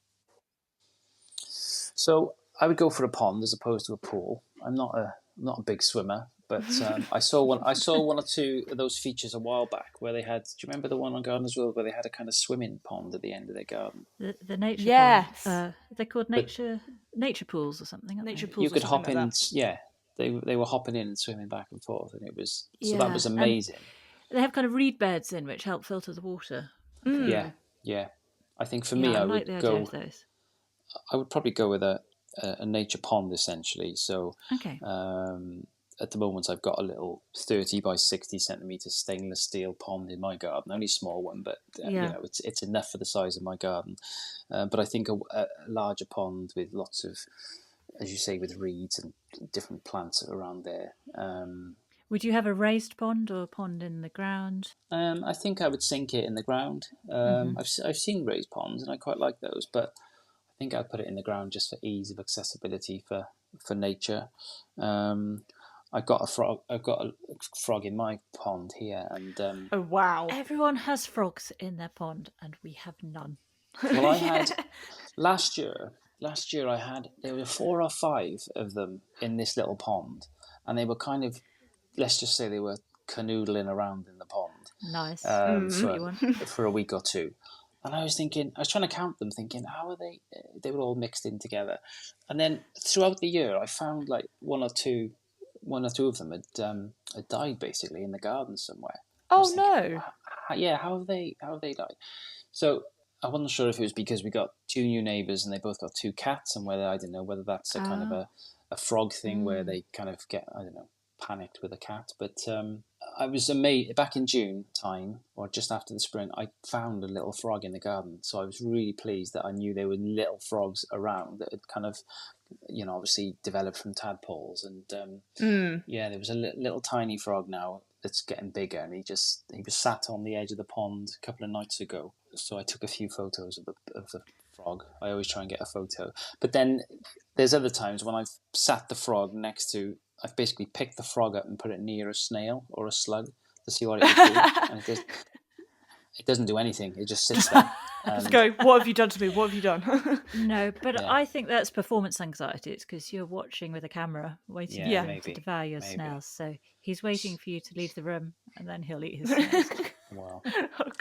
So I would go for a pond as opposed to a pool. I'm not a big swimmer, but I saw one or two of those features a while back where they had. Do you remember the one on Gardeners World where they had a kind of swimming pond at the end of their garden? The nature Yes. pond. They're called nature pools or something. Aren't Nature they? pools. You could or hop something in. like that. Yeah, they were hopping in and swimming back and forth, and that was amazing. And they have kind of reed beds in which help filter the water. Yeah. I think for me, I I like would the idea go. of those. I would probably go with a nature pond essentially. So Okay. at the moment, I've got a little 30 by 60 centimetre stainless steel pond in my garden. Only a small one, but it's enough for the size of my garden. But I think a larger pond with lots of, as you say, with reeds and different plants around there. Would you have a raised pond or a pond in the ground? I think I would sink it in the ground. I've seen raised ponds and I quite like those, but I think I'd put it in the ground just for ease of accessibility for nature. I've got a frog in my pond here, and Oh wow! Everyone has frogs in their pond, and we have none. Well, I had last year. There were 4 or 5 of them in this little pond, and they were kind of, let's just say, they were canoodling around in the pond. Nice. For a week or two. And I was trying to count them, thinking, how are they? They were all mixed in together. And then throughout the year, I found like one or two of them had died basically in the garden somewhere. Oh no! How have they died? So I wasn't sure if it was because we got 2 new neighbours and they both got 2 cats, and whether that's a kind of a frog thing where they kind of get, I don't know, panicked with a cat. But I was amazed back in June time, or just after the spring, I found a little frog in the garden. So I was really pleased that I knew there were little frogs around that had kind of, obviously developed from tadpoles. And there was a little tiny frog now that's getting bigger, and he was sat on the edge of the pond a couple of nights ago. So I took a few photos of the frog. I always try and get a photo. But then there's other times when I've sat the frog next to, I've basically picked the frog up and put it near a snail or a slug to see what it would do. And it doesn't do anything. It just sits there. Just go, what have you done to me? What have you done? No, but Yeah. I think that's performance anxiety. It's because you're watching with a camera, waiting Yeah, for him to maybe, devour your maybe. snails. So he's waiting for you to leave the room, and then he'll eat his snails. Well,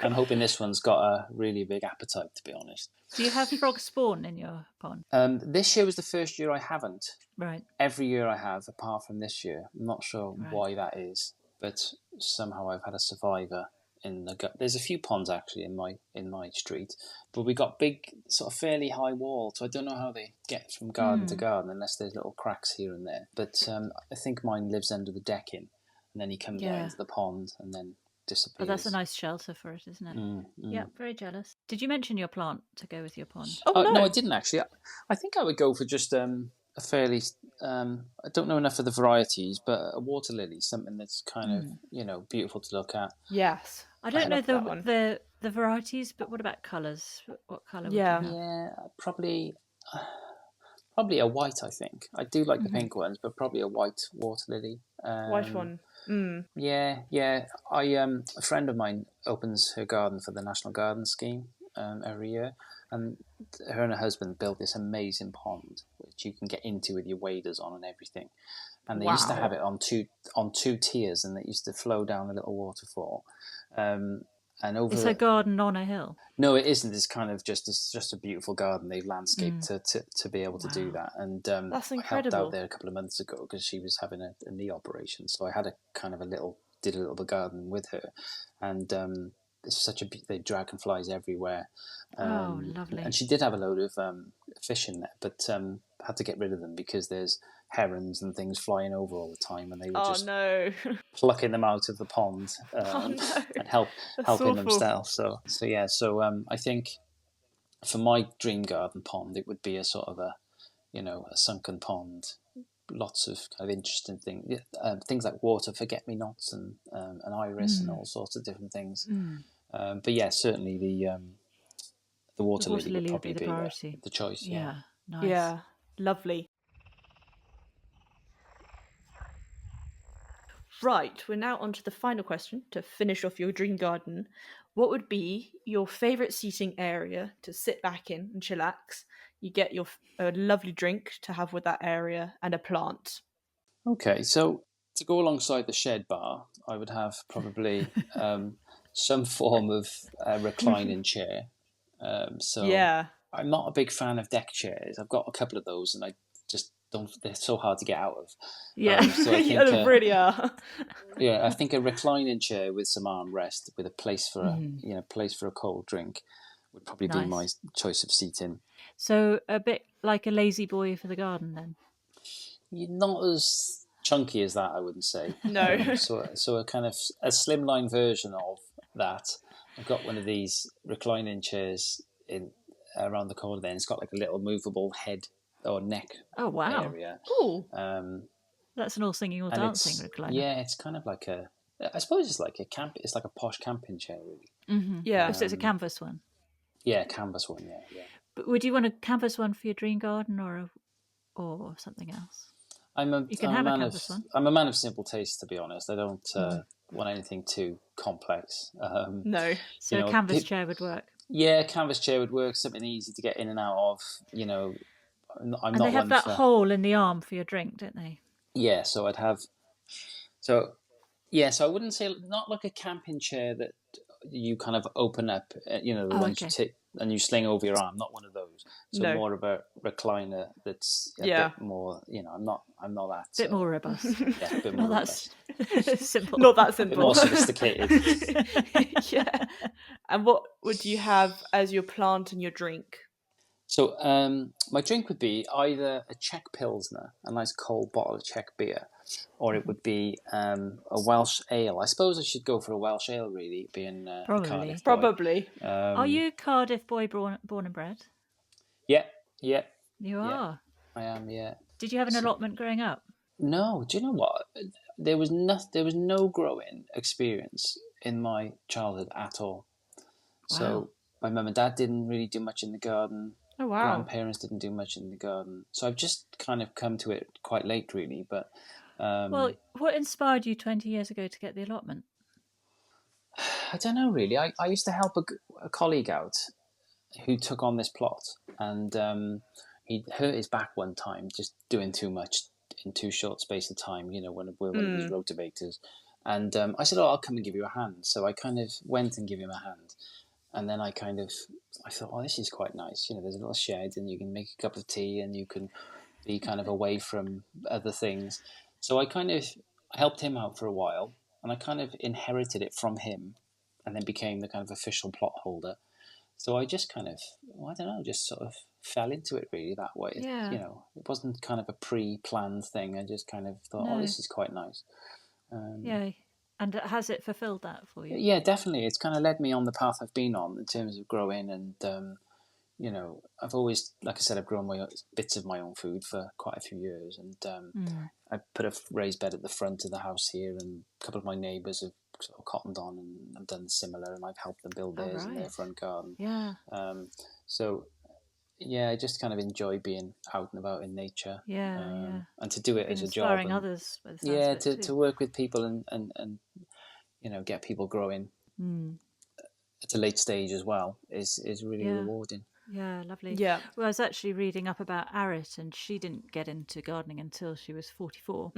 I'm hoping this one's got a really big appetite, to be honest. Do you have frog spawn in your pond? This year was the first year I haven't. Right. Every year I have, apart from this year. I'm not sure Right. why that is, but somehow I've had a survivor in the gut. There's a few ponds actually in my street, but we got big, sort of fairly high walls, so I don't know how they get from garden to garden unless there's little cracks here and there. But I think mine lives under the decking, and then he comes out into the pond and then disappears. Oh, that's a nice shelter for it, isn't it? Yeah, very jealous. Did you mention your plant to go with your pond? No, I didn't actually. I think I would go for just a fairly. I don't know enough of the varieties, but a water lily, something that's kind of beautiful to look at. Yes. I don't know the varieties, but what about colours? What colour would you have? Yeah, probably a white, I think. I do like the pink ones, but probably a white water lily. White one. Yeah. A friend of mine opens her garden for the National Garden Scheme every year, and her husband built this amazing pond which you can get into with your waders on and everything. And they used to have it on two tiers, and it used to flow down a little waterfall. And over it's a garden on a hill. No, it isn't. It's kind of just a beautiful garden they've landscaped to be able to do that. And that's incredible. I helped out there a couple of months ago because she was having a knee operation, so I had did a little bit of garden with her, and it's such they dragonflies everywhere. Oh, lovely! And she did have a load of fish in there, but had to get rid of them because there's herons and things flying over all the time, and they were just plucking them out of the pond and helping themselves. So I think for my dream garden pond, it would be a sort of a sunken pond, lots of kind of interesting things like water forget-me-nots and an iris and all sorts of different things. But yeah, certainly the water lily would probably be the priority. The choice. Yeah, nice. Yeah, lovely. Right, we're now on to the final question to finish off your dream garden. What would be your favourite seating area to sit back in and chillax? You get a lovely drink to have with that area and a plant. Okay, so to go alongside the shed bar, I would have probably some form of reclining chair. I'm not a big fan of deck chairs. I've got a couple of those, and I just don't. They're so hard to get out of. Yeah, so I think, they really are. Yeah, I think a reclining chair with some armrest, with a place for a cold drink, would probably be my choice of seating. So a bit like a lazy boy for the garden, then. You're not as chunky as that, I wouldn't say. No. So a kind of a slimline version of that. I've got one of these reclining chairs around the corner there, and it's got like a little movable head or neck area. Cool. That's an all singing, all dancing recliner. Yeah, it's kind of like I suppose it's like it's like a posh camping chair, really. Mm-hmm. Yeah. So it's a canvas one. Yeah, canvas one, yeah. But would you want a canvas one for your dream garden or something else? I'm a man of simple taste, to be honest. I don't want anything too complex. No. So a canvas chair would work. Yeah, a canvas chair would work. Something easy to get in and out of. They have that hole in the arm for your drink, don't they? Yeah, so I'd have. So I wouldn't say not like a camping chair that you kind of open up. The ones you take and you sling over your arm. Not one of those. So more of a recliner that's a bit more. I'm not that. Bit more robust. Yeah, a bit more robust. Simple. Not that simple. A bit more sophisticated. Yeah. And what would you have as your plant and your drink? So my drink would be either a Czech Pilsner, a nice cold bottle of Czech beer, or it would be a Welsh ale. I suppose I should go for a Welsh ale, really, being Cardiff boy. Probably. Are you Cardiff boy born and bred? Yeah. You are? I am, yeah. Did you have an allotment growing up? No. Do you know what? There was no growing experience in my childhood at all. Wow. So my mum and dad didn't really do much in the garden. Oh, wow. Grandparents didn't do much in the garden. So I've just kind of come to it quite late, really. But well, what inspired you 20 years ago to get the allotment? I don't know really. I used to help a colleague out who took on this plot, and he hurt his back one time just doing too much in too short space of time. You know, when we're one of these rotavators, and I said, "Oh, I'll come and give you a hand." So I kind of went and give him a hand, and then I thought, "Oh, this is quite nice." You know, there's a little shed, and you can make a cup of tea, and you can be kind of away from other things. So I helped him out for a while, and I kind of inherited it from him, and then became the kind of official plot holder. So I just kind of, I don't know, just sort of fell into it really that way. Yeah. You know, it wasn't kind of a pre-planned thing. I just kind of thought, No. oh, this is quite nice. Yeah. And has it fulfilled that for you? Yeah, definitely. It's kind of led me on the path I've been on in terms of growing. And, you know, I've always, like I said, I've grown bits of my own food for quite a few years. And I put a raised bed at the front of the house here, and a couple of my neighbours have sort of cottoned on and have done similar, and I've helped them build theirs in their front garden. Yeah. So, yeah, I just kind of enjoy being out and about in nature. Yeah. And to do it as a job. Inspiring others. By the sounds yeah, of it to work with people and you know, get people growing at a late stage as well is really rewarding. Yeah, lovely. Yeah. Well, I was actually reading up about Arit, and she didn't get into gardening until she was 44.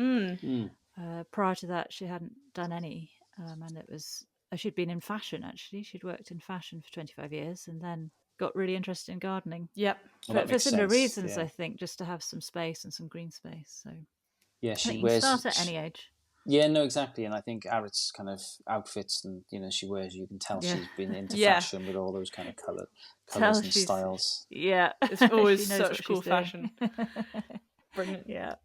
Prior to that, she hadn't done any, and it was she'd been in fashion. Actually, she'd worked in fashion for 25 years, and then got really interested in gardening. Yep. Well, For similar sense, reasons, yeah. I think, just to have some space and some green space. So Yeah, I she think wears. you can start at any age. Yeah, no, exactly. And I think Arit's kind of outfits and, you know, she wears, you can tell she's been into fashion with all those kind of colours and styles. Yeah. It's always She knows such what cool she's doing. fashion. Brilliant. Yeah.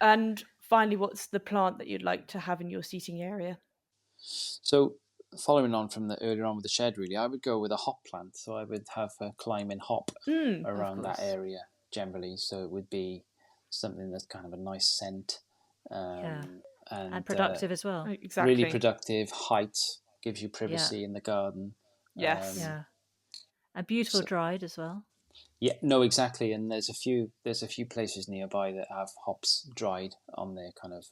And finally, what's the plant that you'd like to have in your seating area? So, following on from the earlier on with the shed, really, I would go with a hop plant. So I would have a climbing hop around that area generally. So it would be something that's kind of a nice scent. And productive as well. Exactly. Really productive. Height gives you privacy in the garden. Yes. And beautiful dried as well. Yeah, no, exactly. And there's a few places nearby that have hops dried on their kind of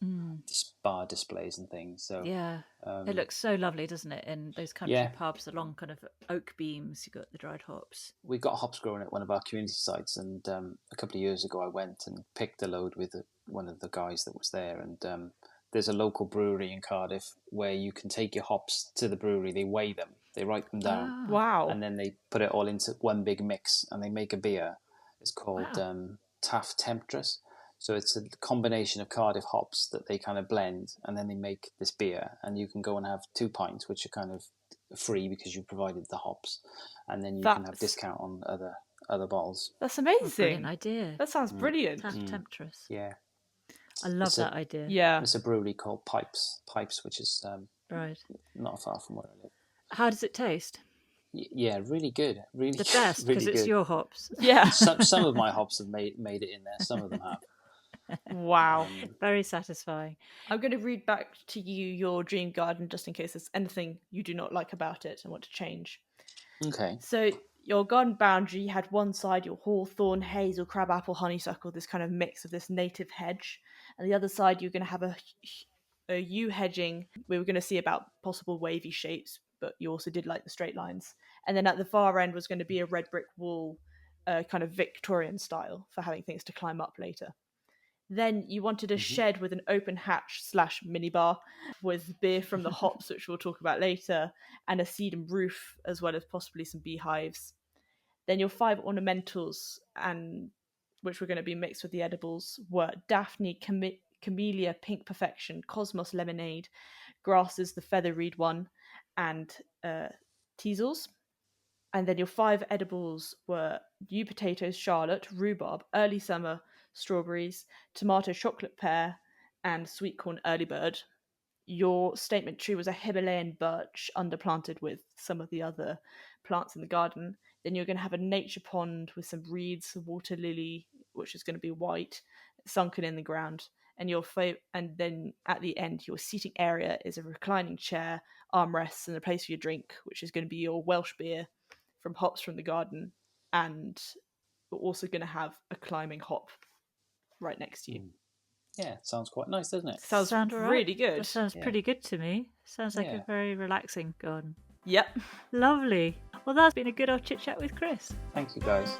bar displays and things. So it looks so lovely, doesn't it? In those country pubs along kind of oak beams, you've got the dried hops. We got hops growing at one of our community sites, and a couple of years ago I went and picked a load with one of the guys that was there, and there's a local brewery in Cardiff where you can take your hops to the brewery. They weigh them, they write them down. Wow. And then they put it all into one big mix, and they make a beer. It's called Taft Temptress. So it's a combination of Cardiff hops that they kind of blend, and then they make this beer. And you can go and have 2 pints, which are kind of free because you provided the hops, and then you can have discount on other bottles. That's amazing. Brilliant idea. That sounds brilliant. Taft Temptress. Yeah. I love that idea. Yeah. It's a brewery called Pipes, which is not far from where I live. How does it taste? Yeah, really good. Really the best, because really it's good. your hops. Yeah. Some of my hops have made it in there. Some of them have. Wow. Very satisfying. I'm going to read back to you your dream garden just in case there's anything you do not like about it and want to change. Okay. So your garden boundary had one side your hawthorn, hazel, crabapple, honeysuckle, this kind of mix of this native hedge. And the other side you're going to have a yew hedging. We were going to see about possible wavy shapes, but you also did like the straight lines. And then at the far end was going to be a red brick wall, kind of Victorian style for having things to climb up later. Then you wanted a shed with an open hatch / minibar with beer from the hops, which we'll talk about later, and a sedum roof, as well as possibly some beehives. Then your 5 ornamentals, and which were going to be mixed with the edibles, were Daphne, Camellia, Pink Perfection, Cosmos Lemonade, Grasses, the Feather Reed one, and teasels. And then your 5 edibles were new potatoes, Charlotte, rhubarb, early summer, strawberries, tomato, chocolate pear, and sweet corn, early bird. Your statement tree was a Himalayan birch underplanted with some of the other plants in the garden. Then you're going to have a nature pond with some reeds, a water lily, which is going to be white, sunken in the ground. And then at the end, your seating area is a reclining chair, armrests, and a place for your drink, which is going to be your Welsh beer from hops from the garden. And we're also going to have a climbing hop right next to you. Yeah, sounds quite nice, doesn't it? Sounds Sound all right? really good. That sounds Yeah. pretty good to me. Sounds like Yeah. a very relaxing garden. Yep. Lovely. Well, that's been a good old chit chat with Chris. Thank you, guys.